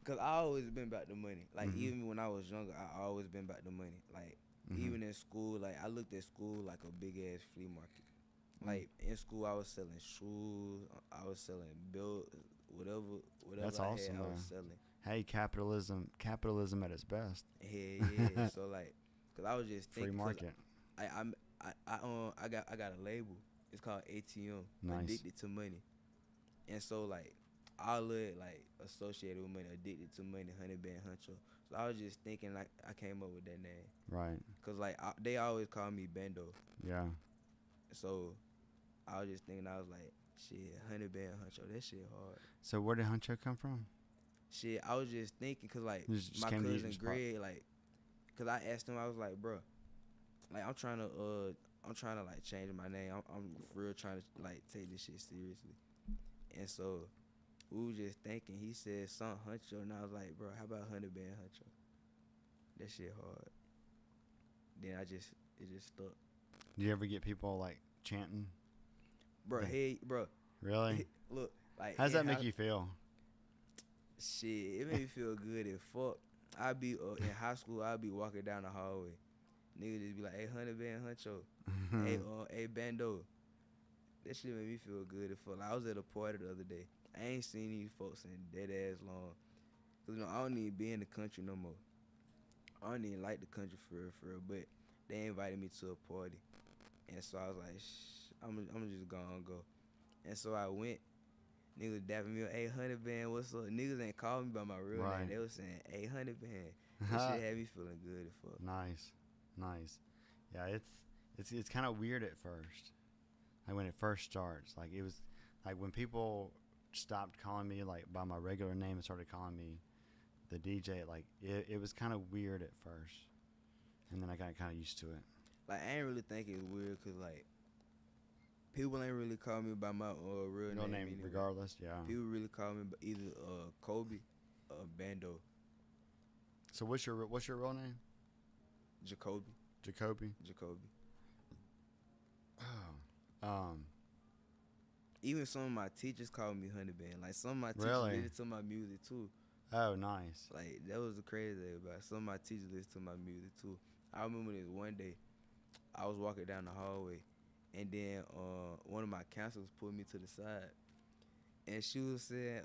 cause I always been about the money. Like Mhm. even when I was younger, I always been about the money. Like Mhm. even in school, like I looked at school like a big ass flea market. Mm. Like in school, I was selling shoes, I was selling bills, That's whatever I had, awesome I was though. selling. Hey, capitalism at its best. Yeah, yeah. So like, cause I was just Free thinking, cause market. I got a label. It's called ATM, Nice. Addicted to Money, and so like all of it like associated with money, addicted to money, Hunniband Huncho. So I was just thinking like I came up with that name, Right. cause like they always call me Bando, Yeah. so I was just thinking I was like shit, Hunniband Huncho, that shit hard. So where did Huncho come from? Shit, I was just thinking, cause like Just my came to you. cousin Greg, like, cause I asked him, I was like, bro, like I'm trying to like change my name. I'm for real trying to like take this shit seriously. And so we were just thinking. He said son Huncho, and I was like, bro, how about Hunniband Huncho? That shit hard. Then it just stuck. Do you ever get people like chanting? Bro, The- hey, bro, Really? look, like, How does that make you feel? Shit, it made me feel good as fuck. I be in high school. I be walking down the hallway. Niggas just be like, hey, Hunniband Huncho, hey, Bando. That shit made me feel good as fuck. Like, I was at a party the other day. I ain't seen these folks in dead ass long. Cause I don't even be in the country no more. I don't even like the country for real. But they invited me to a party, and so I was like, I'm just gonna go. And so I went. Niggas dapping me up, hey Hunniband, what's up? Niggas ain't calling me by my real Right. name. They was saying, hey Hunniband. That shit had me feeling good as fuck. Nice. Yeah, it's kind of weird at first. Like when it first starts, like it was like when people stopped calling me like by my regular name and started calling me the DJ. Like it was kind of weird at first, and then I got kind of used to it. Like I ain't really think it was weird, cause like people ain't really call me by my real name anyway. Regardless, yeah. People really call me by either Kobe or Bando. So what's your real name? Jacoby. Jacoby. Oh. Even some of my teachers call me Hunniband. Like some of my teachers Really? listen to my music too. Oh, nice. Like that was the crazy thing about it. Some of my teachers listen to my music too. I remember this one day, I was walking down the hallway, and then one of my counselors pulled me to the side, and she said,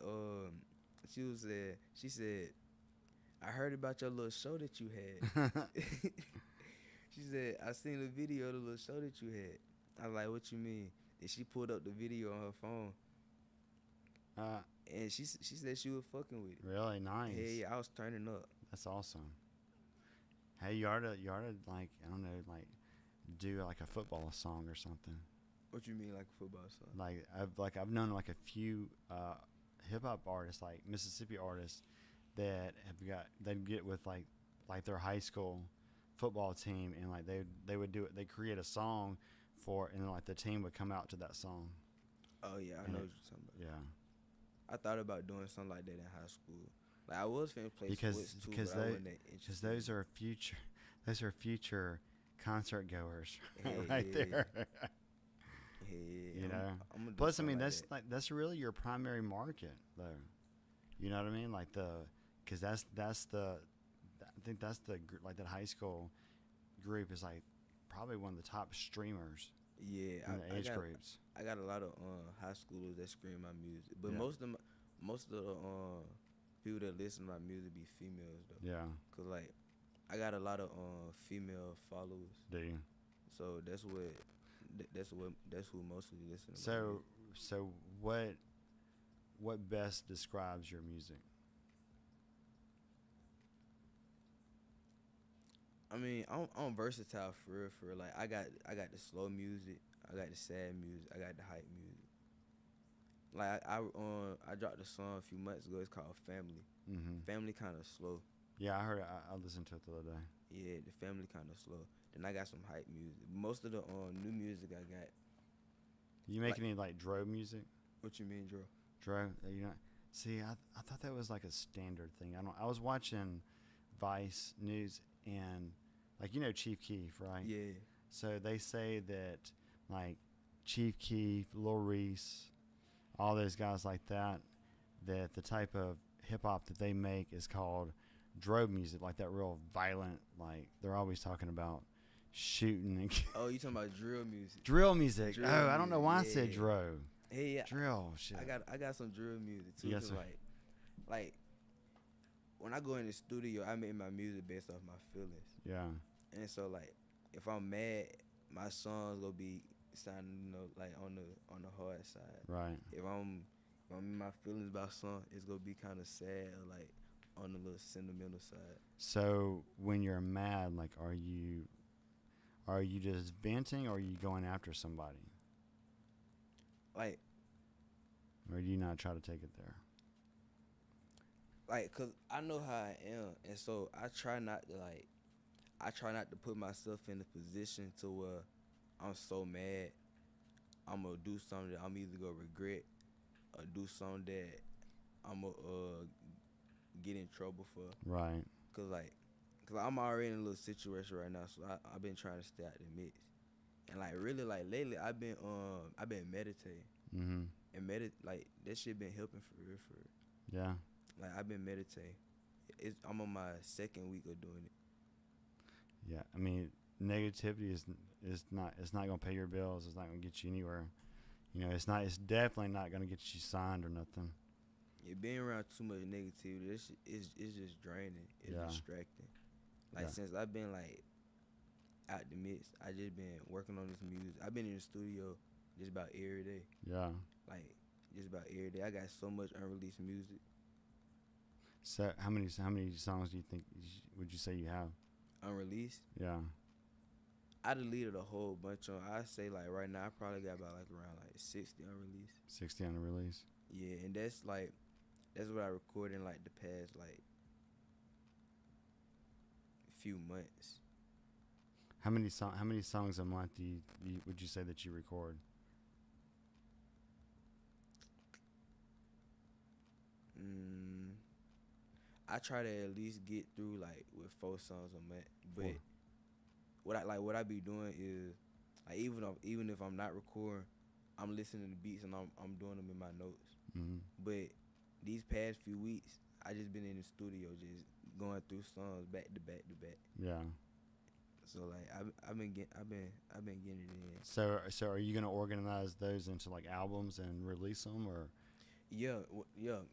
I heard about your little show that you had. She said, I seen the video of the little show that you had. I was like, what you mean? And she pulled up the video on her phone. And she said she was fucking with it. Really nice. Hey, I was turning up. That's awesome. Hey, you ought to like, I don't know, like do like a football song or something. What you mean, like a football song? Like I've known like a few hip hop artists, like Mississippi artists, that they'd get with like their high school football team, and like they would do it. They create a song for it, and then like the team would come out to that song. Oh yeah, I know what you're talking about. Yeah. I thought about doing something like that in high school. Like I was finna play sports too, because but I wasn't that interested. because those are future concert goers Hey, right yeah. there. Yeah, You know. I'm gonna do Plus, I mean, something that's that's really your primary market, though. You know what I mean? Like because that's the, I think that's the like that high school group is like probably one of the top streamers. Yeah, in the age groups. I got a lot of high schoolers that scream my music, but Yeah. most of the people that listen to my music be females though. Yeah. Cause like I got a lot of female followers, Do you? so that's who mostly listen to my So music. so what best describes your music? I mean, I'm versatile for real. Like I got the slow music, I got the sad music, I got the hype music. Like I dropped a song a few months ago. It's called Family. Mm-hmm. Family kind of slow. Yeah, I heard it. I listened to it the other day. Yeah, the Family kind of slow. Then I got some hype music. Most of the new music I got. You make Like- any like drill music? What you mean, Dro? Dro, you know, see, I thought that was like a standard thing. I was watching Vice News and like Chief Keef, right? Yeah. So they say that like Chief Keef, Lil Reese, all those guys like that, that the type of hip hop that they make is called dro music, like that real violent, like they're always talking about shooting and Oh, you talking about drill music? drill music. Drill Oh, I don't know music, why I said yeah. dro. Hey, yeah, Drill shit. I got some drill music too. Yes, Cause sir. like when I go in the studio, I make my music based off my feelings. Yeah. And so like if I'm mad, my songs gonna be sounding like on the hard side. Right. If I'm in my feelings about something, it's gonna be kind of sad or like on the little sentimental side. So when you're mad, like, are you just venting, or are you going after somebody, Like or do you not try to take it there? cause I know how I am, and so I try not to put myself in a position to where I'm so mad I'm gonna do something that I'm either gonna regret or do something that I'm gonna get in trouble for. Right. Cause I'm already in a little situation right now, so I've been trying to stay out the mix. And like really like lately I've been meditating. Mm-hmm. And like that shit been helping for real. Yeah. Like I've been meditating. I'm on my second week of doing it. Yeah. I mean, negativity is not, it's not gonna pay your bills. It's not gonna get you anywhere. It's definitely not gonna get you signed or nothing. Yeah, being around too much negativity, this shit is just draining. It's Yeah. distracting. Like Yeah. since I've been like out the mix, I just been working on this music. I've been in the studio just about every day. Yeah. Like just about every day. I got so much unreleased music. So how many songs do you think would you say you have? Unreleased. Yeah. I deleted a whole bunch on. I say like right now I probably got about like around like 60 unreleased. 60 on the release. Yeah, and that's what I recorded in like the past like few months. How many songs a month would you say that you record? I try to at least get through like with 4 songs a month. But 4. what I be doing is like even if I'm not recording, I'm listening to beats and I'm doing them in my notes. Mm-hmm. But these past few weeks, I just been in the studio just going through songs back to back to back. Yeah. So like I've been getting it in. So are you gonna organize those into like albums and release them, or? Yeah.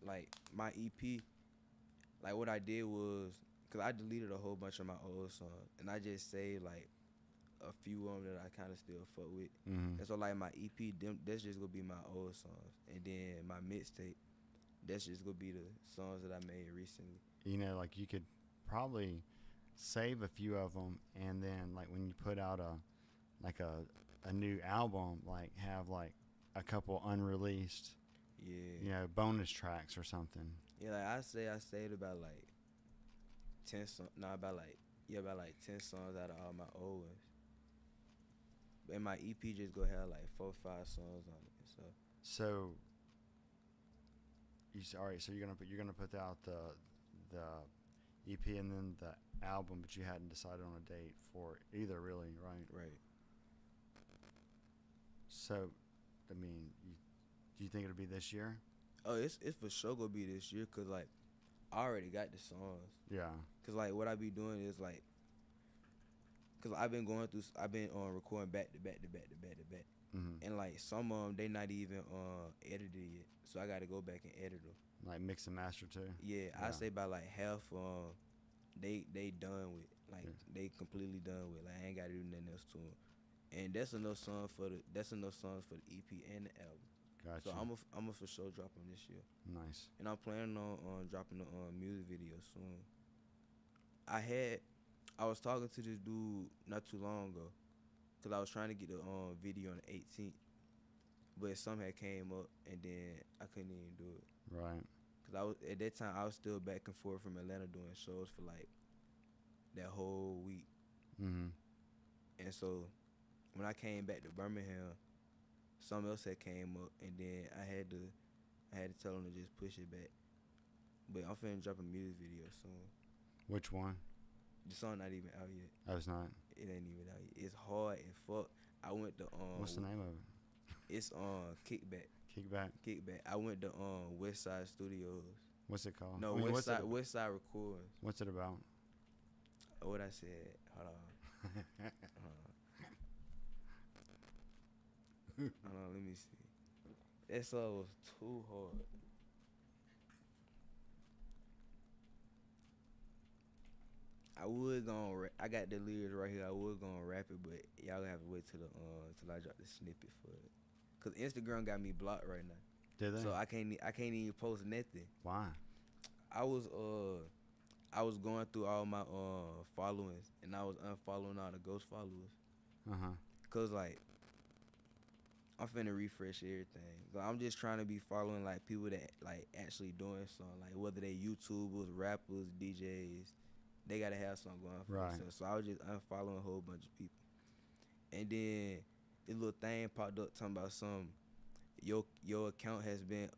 Like my EP, like what I did was, cause I deleted a whole bunch of my old songs and I just saved like a few of them that I kind of still fuck with. Mm-hmm. And so like my EP, that's just gonna be my old songs, and then my mixtape, that's just gonna be the songs that I made recently. Like you could probably save a few of them, and then like when you put out a new album, like have like a couple unreleased, Yeah. bonus tracks or something. Yeah, like I saved about like 10 songs. No, about like 10 songs out of all my old ones. And my EP just gonna have like 4 or 5 songs on it. So all right. So you're gonna put out the EP and then the album, but you hadn't decided on a date for either, really, right? Right. So, I mean, do you think it'll be this year? Oh, it's for sure gonna be this year, cause like I already got the songs. Yeah. Cause like what I be doing is like, cause I've been recording back to back. Mm-hmm. And like some of them they not even edited yet, so I got to go back and edit them. Like mix and master too. Yeah, I say about like half they done with, like they completely done with. Like I ain't got to do nothing else to them, and that's enough songs for the EP and the album. Gotcha. So I'm a for sure drop them this year. Nice. And I'm planning on dropping the music video soon. I was talking to this dude not too long ago, cause I was trying to get the video on the 18th, but something had came up and then I couldn't even do it. Right. Cause at that time I was still back and forth from Atlanta doing shows for like that whole week. Mm-hmm. And so when I came back to Birmingham, something else had came up, and then I had to tell him to just push it back. But I'm finna drop a music video soon. Which one? The song not even out yet. Oh, it's not. It ain't even out yet. It's hard and fuck. I went to What's the name of it? It's Kickback. Kickback. Kickback. I went to West Side Studios. What's it called? No, I mean, West Side Records. What's it about? What I said. Hold on. Hold on, let me see. That song was too hard. I got the lyrics right here. I would gonna rap it, but y'all gonna have to wait till I drop the snippet for it. Cause Instagram got me blocked right now. Did they? So I can't even post nothing. Why? I was going through all my followings, and I was unfollowing all the ghost followers. Cause like I'm finna refresh everything. So I'm just trying to be following like people that like actually doing something, like whether they YouTubers, rappers, DJs. They gotta have something going for Right. themselves. So I was just unfollowing a whole bunch of people. And then this little thing popped up talking about some your account has been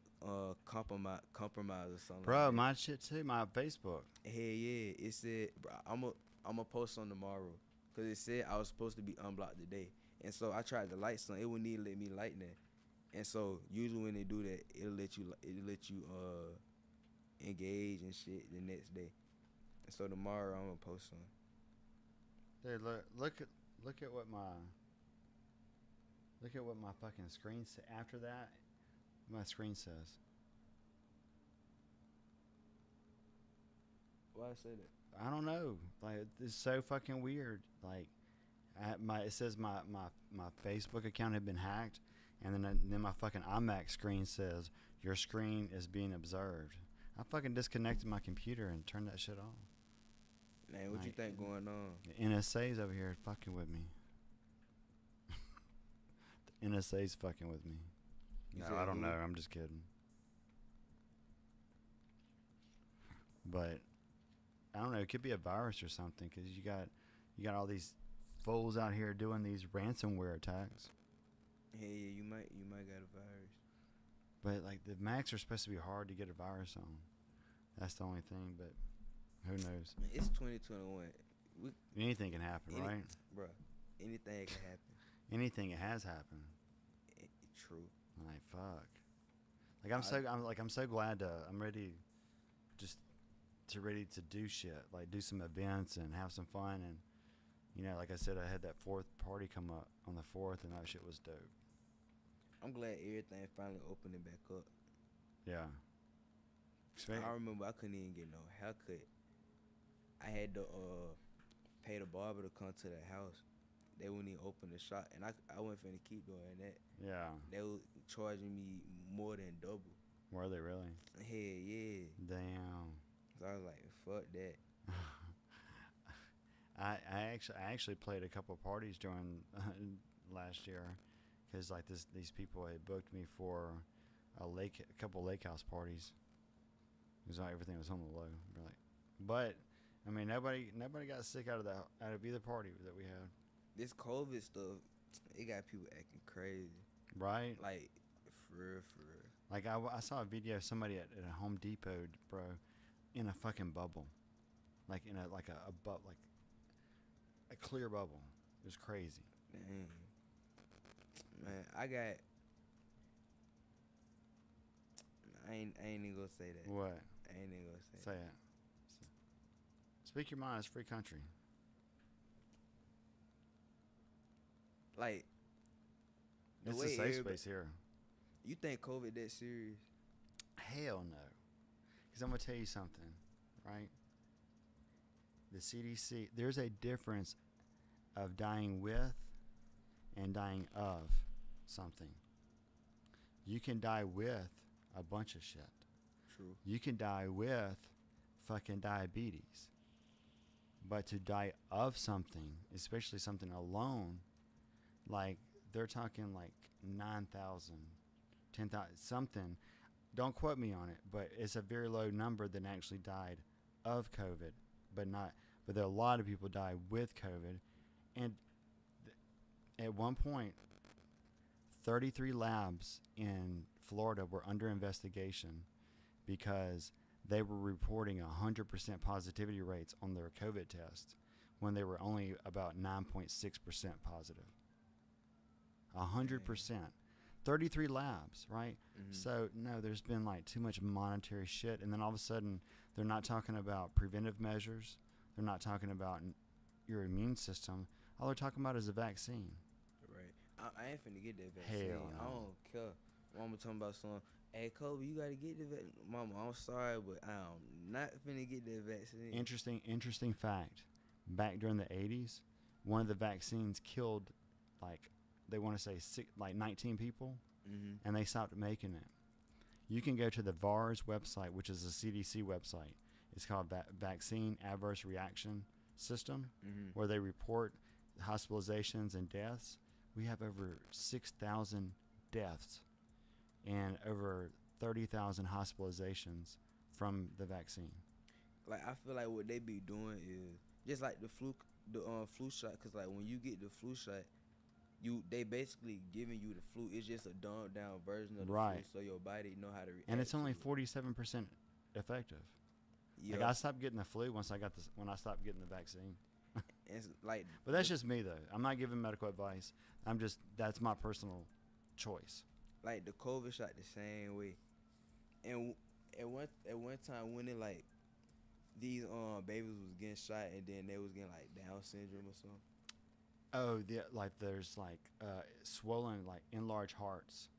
compromised or something. Bro, like that. my shit too. My Facebook. Hell yeah. It said, bro, I'm a post on tomorrow. Cause it said I was supposed to be unblocked today. And so I tried to light something. It wouldn't even let me light that. And so usually when they do that, it'll let you engage and shit the next day. And so tomorrow I'm gonna post something. Dude, look at what my fucking screen says. After that, my screen says. Why I say that? I don't know. Like, it's so fucking weird. Like, it says my Facebook account had been hacked, and then my fucking iMac screen says your screen is being observed. I fucking disconnected my computer and turned that shit off. Man, what you think going on? The NSA's over here fucking with me. The NSA's fucking with me. You No, said I don't who? know. I'm just kidding. But I don't know. It could be a virus or something, because you got all these fools out here doing these ransomware attacks. Yeah, you might got a virus. But like, the Macs are supposed to be hard to get a virus on. That's the only thing. But who knows? Man, it's 2021. Anything can happen, right? Bruh, anything can happen. Anything. It has happened. True. Like, fuck. Like, I'm so glad I'm ready to do shit. Like, do some events and have some fun. And, you know, like I said, I had that 4th party come up on the 4th, and that shit was dope. I'm glad everything finally opening back up. Yeah. I remember I couldn't even get no haircut. I had to pay the barber to come to the house. They wouldn't even open the shop, and I wasn't finna keep doing that. Yeah. They was charging me more than double. Were they really? Hell yeah. Damn. So I was like, fuck that. I actually played a couple of parties during last year, because like these people had booked me for a couple lake house parties. Because everything was on the low. But I mean, nobody got sick out of either party that we had. This COVID stuff, it got people acting crazy. Right? Like, for real. Like, I saw a video of somebody at a Home Depot, bro, in a fucking bubble. Like, in a clear bubble. It was crazy. Dang. Man, I ain't even gonna say that. What? I ain't even gonna say Say it. Speak your mind. It's a free country. Like, the It's way a safe space here. You think COVID that serious? Hell no. Because I'm going to tell you something, right? The CDC, there's a difference of dying with and dying of something. You can die with a bunch of shit. True. You can die with fucking diabetes. But to die of something, especially something alone, like, they're talking like 9,000, 10,000, something. Don't quote me on it, but it's a very low number that actually died of COVID, but there are a lot of people died with COVID. And at one point, 33 labs in Florida were under investigation because they were reporting 100% positivity rates on their COVID test when they were only about 9.6% positive. 100%. 33 labs, right? Mm-hmm. So, no, there's been like too much monetary shit. And then all of a sudden, they're not talking about preventive measures. They're not talking about your immune system. All they're talking about is a vaccine. Right. I ain't finna get that vaccine. Hell no. I don't care. Mama talking about something. Hey, Kobe, you gotta get the vaccine. Mama, I'm sorry, but I'm not finna get that vaccine. Interesting fact. Back during the 80s, one of the vaccines killed, like, they want to say 19 people, Mm-hmm. and they stopped making it. You can go to the VAERS website, which is a CDC website. It's called Vaccine Adverse Reaction System, Mm-hmm. where they report hospitalizations and deaths. We have over 6,000 deaths and over 30,000 hospitalizations from the vaccine. Like, I feel like what they be doing is just like the flu shot. Cause like when you get the flu shot, they basically giving you the flu. It's just a dumbed down version of the Right. flu, so your body know how to react. And it's only to it. 47% effective. Yeah. Like, I stopped getting the flu when I stopped getting the vaccine. It's like, But that's just me, though. I'm not giving medical advice. That's my personal choice. like the COVID shot the same way. And at one time when it like these babies was getting shot and then they was getting like Down syndrome or something. Oh, there's swollen, like, enlarged hearts.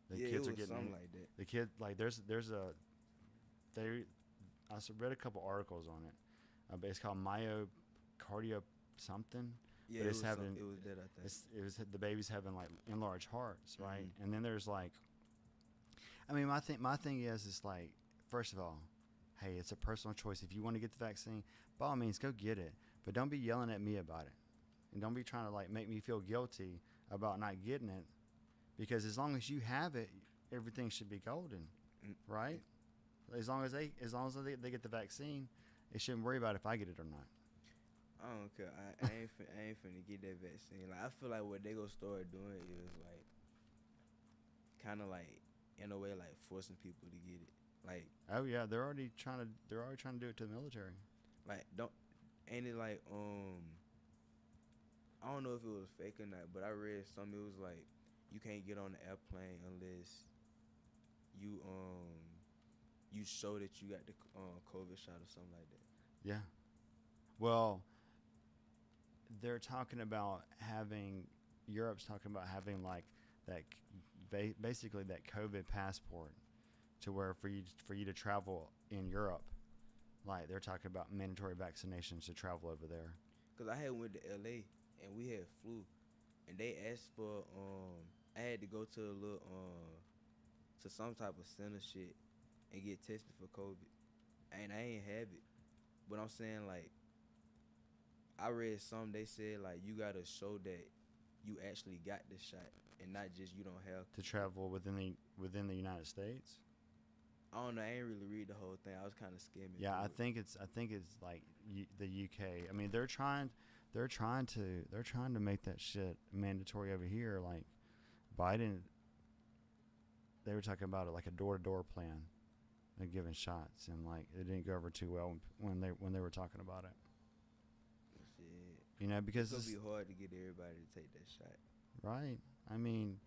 The Yeah, kids it are was getting something like that. the kid, like, I read a couple articles on it. But it's called myocardia something. Yeah, But it was that, I think. It was the baby's having, like, enlarged hearts, right? Mhm. And then there's, like, I mean, my thing is like, first of all, hey, it's a personal choice. If you want to get the vaccine, by all means, go get it. But don't be yelling at me about it, and don't be trying to, like, make me feel guilty about not getting it, because as long as you have it, everything should be golden, right? As long as they get the vaccine, they shouldn't worry about if I get it or not. I don't care. I ain't finna get that vaccine. Like, I feel like what they gonna start doing is like, kind of like, in a way, like forcing people to get it. Like, Oh yeah, they're already trying to do it to the military. like ain't it like I don't know if it was fake or not, but I read something. It was like you can't get on the airplane unless you you show that you got the COVID shot or something like that. Yeah. Well, they're talking about Europe's talking about having, like, that, basically that COVID passport, to where for you to travel in Europe, like, they're talking about mandatory vaccinations to travel over there. Cause I had went to LA and we had flu, and they asked for I had to go to a little to some type of center shit and get tested for COVID, and I ain't have it. But I'm saying, like, I read some, they said like you gotta show that you actually got the shot and not just you don't have To travel within the United States. I don't know. I ain't really read the whole thing. I was kind of skimming. Yeah, I through it. think it's like the UK. I mean, they're trying to make that shit mandatory over here. Like, Biden, they were talking about it like a door-to-door plan, like giving shots, and, like, it didn't go over too well when they were talking about it. Shit. You know, because It's gonna be hard to get everybody to take that shot. right. I mean,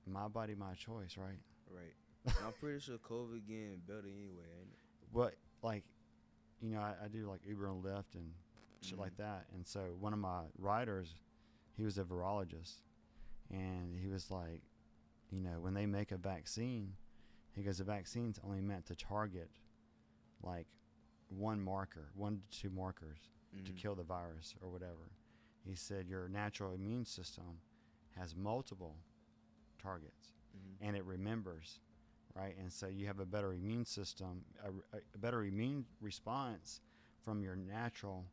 my body, my choice, right? Right. And I'm pretty sure COVID getting better anyway, ain't it? But, like, you know, I do, like, Uber and Lyft and shit like that. And so one of my riders, he was a virologist, and he was like, you know, when they make a vaccine, he goes, the vaccine's only meant to target, like, one to two markers to kill the virus or whatever. He said your natural immune system has multiple targets, and it remembers, right? And so you have a better immune system, a better immune response from your natural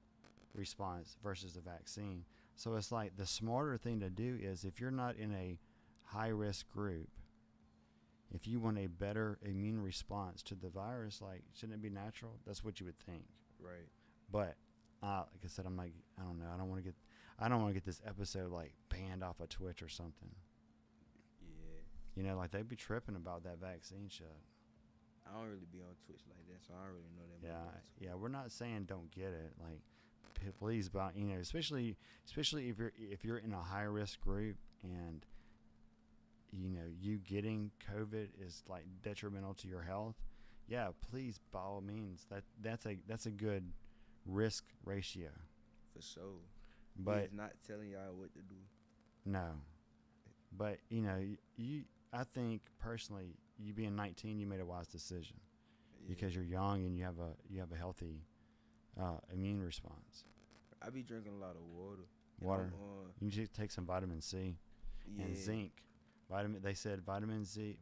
response versus the vaccine. So it's like the smarter thing to do is, if you're not in a high risk group, if you want a better immune response to the virus, like, shouldn't it be natural? That's what you would think. Right. But like I said, I'm like, I don't know. I don't want to get this episode, like, banned off of Twitch or something. Yeah. You know, like they be tripping about that vaccine shit. I don't really be on Twitch like that, so I don't really know that much Yeah, about Twitch. yeah. We're not saying don't get it. Like, please, but you know, especially if you're in a high risk group and you know you getting COVID is like detrimental to your health. Yeah, please, by all means, that's a good risk ratio. For sure. But It's not telling y'all what to do. no, but you know, I think personally, you being 19, you made a wise decision Yeah. because you're young and you have a healthy immune response. I be drinking a lot of water. Water. You need to take some vitamin C and zinc. They said vitamin C,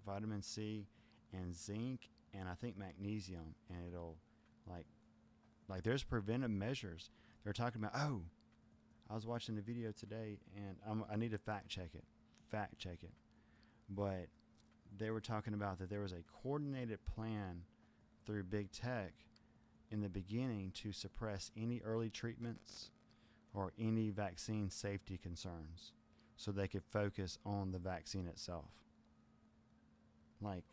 and zinc, and I think magnesium, and it'll like there's preventive measures. They're talking about. Oh, I was watching the video today, and I need to fact check it, but they were talking about that there was a coordinated plan through big tech in the beginning to suppress any early treatments or any vaccine safety concerns so they could focus on the vaccine itself. Like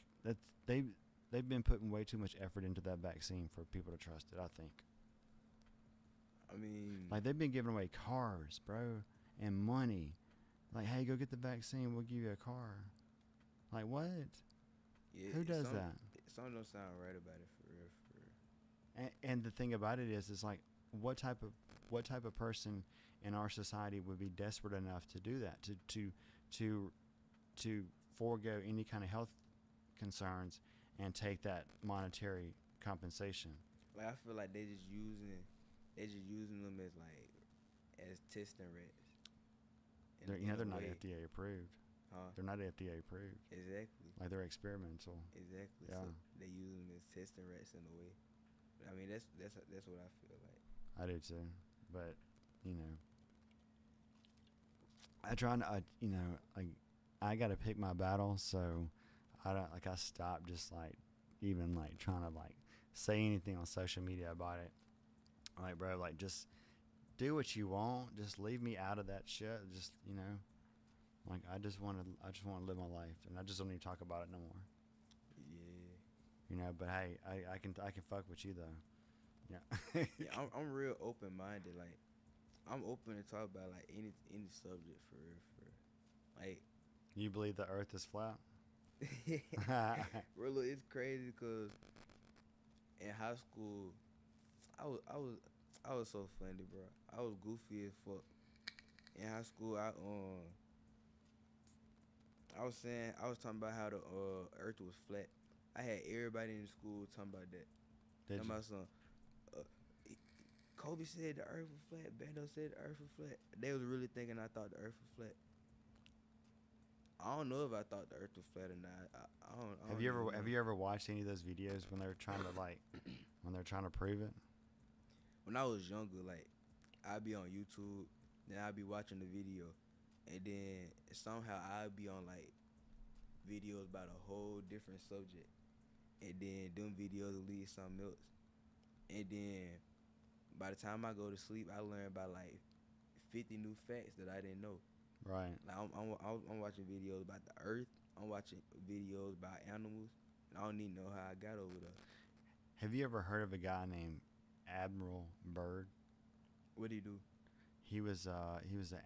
they've been putting way too much effort into that vaccine for people to trust it, I think. I mean, Like they've been giving away cars, bro, and money. Like, hey, go get the vaccine, we'll give you a car. Like what? yeah, Who does that? Some don't sound right about it for real. And the thing about it is like what type of person in our society would be desperate enough to do that, to forego any kind of health concerns and take that monetary compensation. Like I feel like they just using them as testing rats. They're not FDA approved. Huh? They're not FDA approved. Exactly. Like they're experimental. Exactly. Yeah. So they use them as testing rats in a way. I mean, that's what I feel like. I do too, but you know, I got to pick my battles, so I stopped just like even like trying to like say anything on social media about it. Like, bro, like just do what you want, just leave me out of that shit. Just, you know, like I just want to live my life, and I just don't even talk about it no more. Yeah. You know, but hey, I can fuck with you though. Yeah. Yeah, I'm real open minded. Like, I'm open to talk about like any subject for like. You believe the Earth is flat? Bro, look, it's crazy because in high school, I was so funny, bro. I was goofy as fuck. In high school, I was talking about how the Earth was flat. I had everybody in the school talking about that. Did you? About some. Kobe said the Earth was flat. Bando said the Earth was flat. They was really thinking I thought the Earth was flat. I don't know if I thought the Earth was flat or not. I don't Have you ever watched any of those videos when they're trying to like when they're trying to prove it? When I was younger, like I'd be on YouTube, then I'd be watching the video, and then somehow I'd be on like videos about a whole different subject, and then them videos will lead something else, and then by the time I go to sleep, I learn about like 50 new facts that I didn't know. Right. Like I'm watching videos about the Earth. I'm watching videos about animals, and I don't even know how I got over there. Have you ever heard of a guy named Admiral Byrd? What do you do? He was an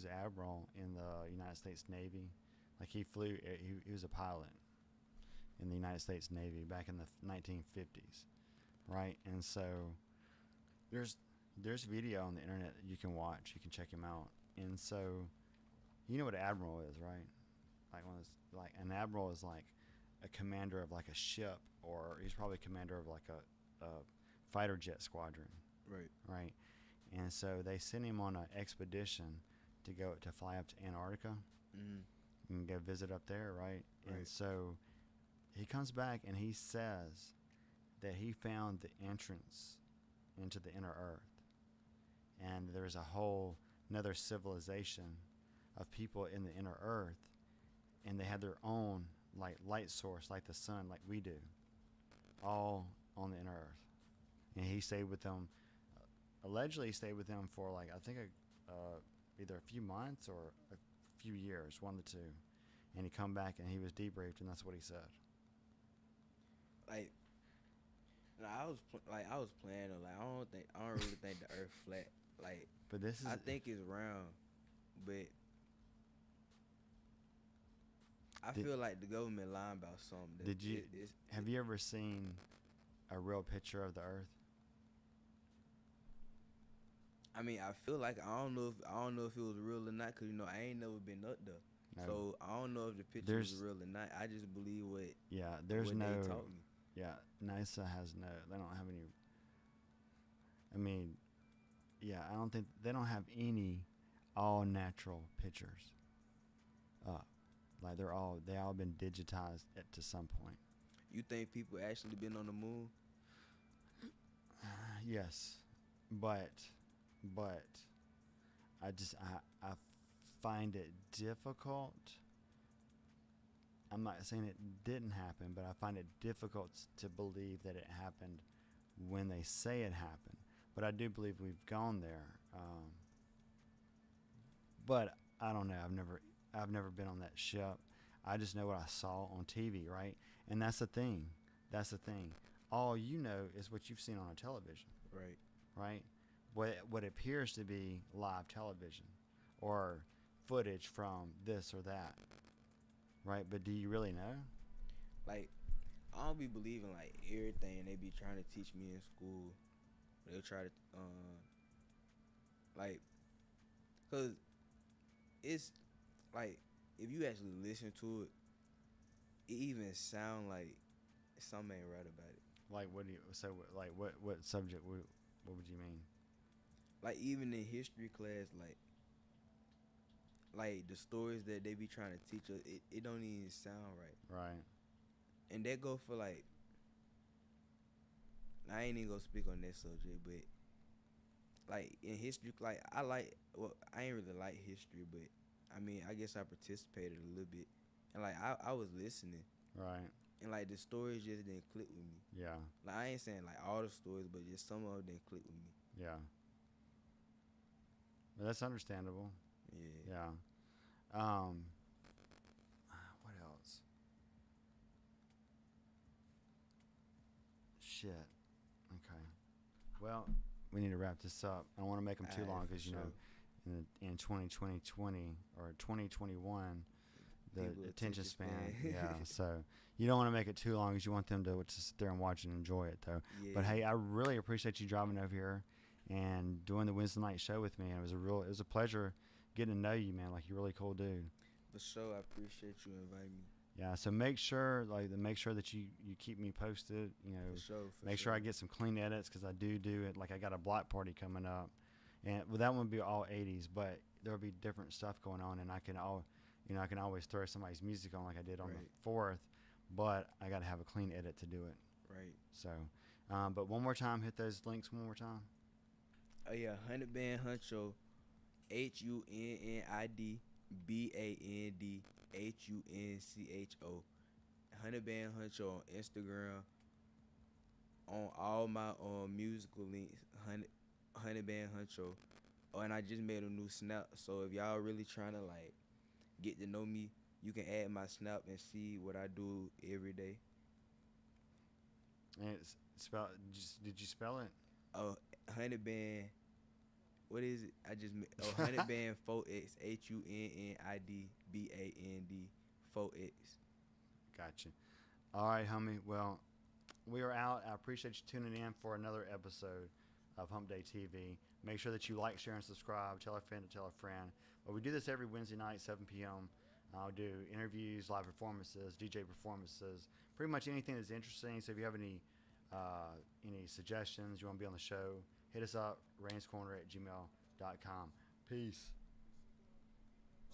admiral in the United States Navy. Like he flew. He was a pilot in the United States Navy back in the 1950s, right? And so there's video on the internet that you can watch. You can check him out. And so you know what an admiral is, right? Like an admiral is like a commander of like a ship, or he's probably a commander of like a fighter jet squadron. Right. Right. And so they sent him on an expedition to fly up to Antarctica and go visit up there, right? And so he comes back and he says that he found the entrance into the inner Earth, and there's a whole another civilization of people in the inner Earth, and they had their own like light source, like the sun, like we do, all on the inner Earth. And he stayed with them. Allegedly, he stayed with them for like I think either a few months or a few years, one of the two. and he come back and he was debriefed, and that's what he said. Like, I was playing. Like, I don't really think the Earth flat. Like, But this is I think it's round, but I feel like the government lying about something. Have you ever seen a real picture of the Earth? I mean, I feel like I don't know if it was real or not, cause I ain't never been up there, No. so I don't know if the picture was real or not. I just believe what they taught me. Yeah, NASA has they don't have any. I mean, yeah, I don't think they don't have any all natural pictures. Like they all been digitized to some point. You think people actually been on the moon? Yes, but I find it difficult. I'm not saying it didn't happen, but I find it difficult to believe that it happened when they say it happened. But I do believe we've gone there. But I don't know. I've never been on that ship. I just know what I saw on TV, right? And that's the thing. All you know is what you've seen on a television. Right. Right? What appears to be live television or footage from this or that. Right? But do you really know? Like, I don't be believing like everything they be trying to teach me in school. They'll try to like, cause it's like if you actually listen to it, it even sound like something ain't right about it. Like what subject? What would you mean? Like even in history class, like the stories that they be trying to teach us, it don't even sound right. Right. And that go for like, I ain't even gonna speak on that subject, but like in history, like I ain't really like history, but I mean I guess I participated a little bit, and like I was listening. Right. And like the stories just didn't click with me. Yeah. Like I ain't saying like all the stories, but just some of them didn't click with me. Yeah. But that's understandable. Yeah. Yeah. What else? Shit. Okay. Well, we need to wrap this up. I don't want to make them too long because in 2020 or 2021, the attention span. Yeah. So you don't want to make it too long because you want them to sit there and watch and enjoy it, though. Yeah. But hey, I really appreciate you driving over here and doing the Wednesday night show with me. And it was a pleasure getting to know you, man. Like, you're a really cool dude. For sure, I appreciate you inviting me. Yeah, so make sure that you keep me posted. For sure. Make sure I get some clean edits because I do it. Like I got a block party coming up, and that one would be all 80s, but there'll be different stuff going on, and I can always throw somebody's music on like I did on the 4th, but I got to have a clean edit to do it. Right. So, but one more time, hit those links one more time. Oh yeah, Hunniband Huncho, HUNNID. BAND HUNCHO. Hunniband Huncho on Instagram. On all my musical links, Hunniband Huncho. Oh, and I just made a new snap. So if y'all really trying to like get to know me, you can add my snap and see what I do every day. And it's did you spell it? Oh, Hunniband. What is it? Hunniband 4X HUNNIDBAND 4X. Gotcha. All right, homie. Well, we are out. I appreciate you tuning in for another episode of Hump Day TV. Make sure that you like, share, and subscribe. Tell a friend to tell a friend. But we do this every Wednesday night, 7 p.m. I'll do interviews, live performances, DJ performances, pretty much anything that's interesting. So if you have any suggestions, you want to be on the show, hit us up, rainscorner@gmail.com. Peace.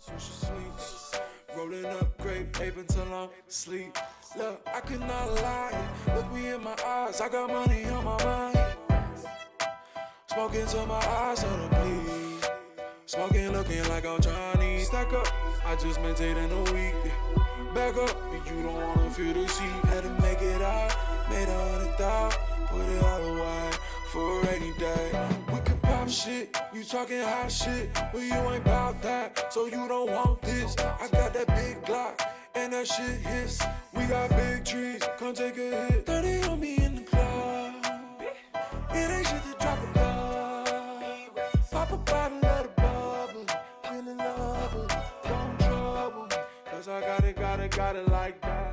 Swisher sweets, rolling up grape paper till I'm asleep. Look, I cannot lie. Look me in my eyes, I got money on my mind. Smoking till my eyes on the bleed. Smoking, looking like I'm Johnny. Stack up, I just maintained in a week. Back up, but you don't wanna feel the heat. Had to make it out, made 100,000, put it all away for a rainy day. We can pop shit, you talking hot shit, but you ain't bout that, so you don't want this. I got that big Glock. that shit hits. We got big trees, come take a hit. 30 on me in the club. It ain't shit to drop a dub. Pop a bottle, let it bubble. Feeling love, don't trouble me. Cause I got it like that.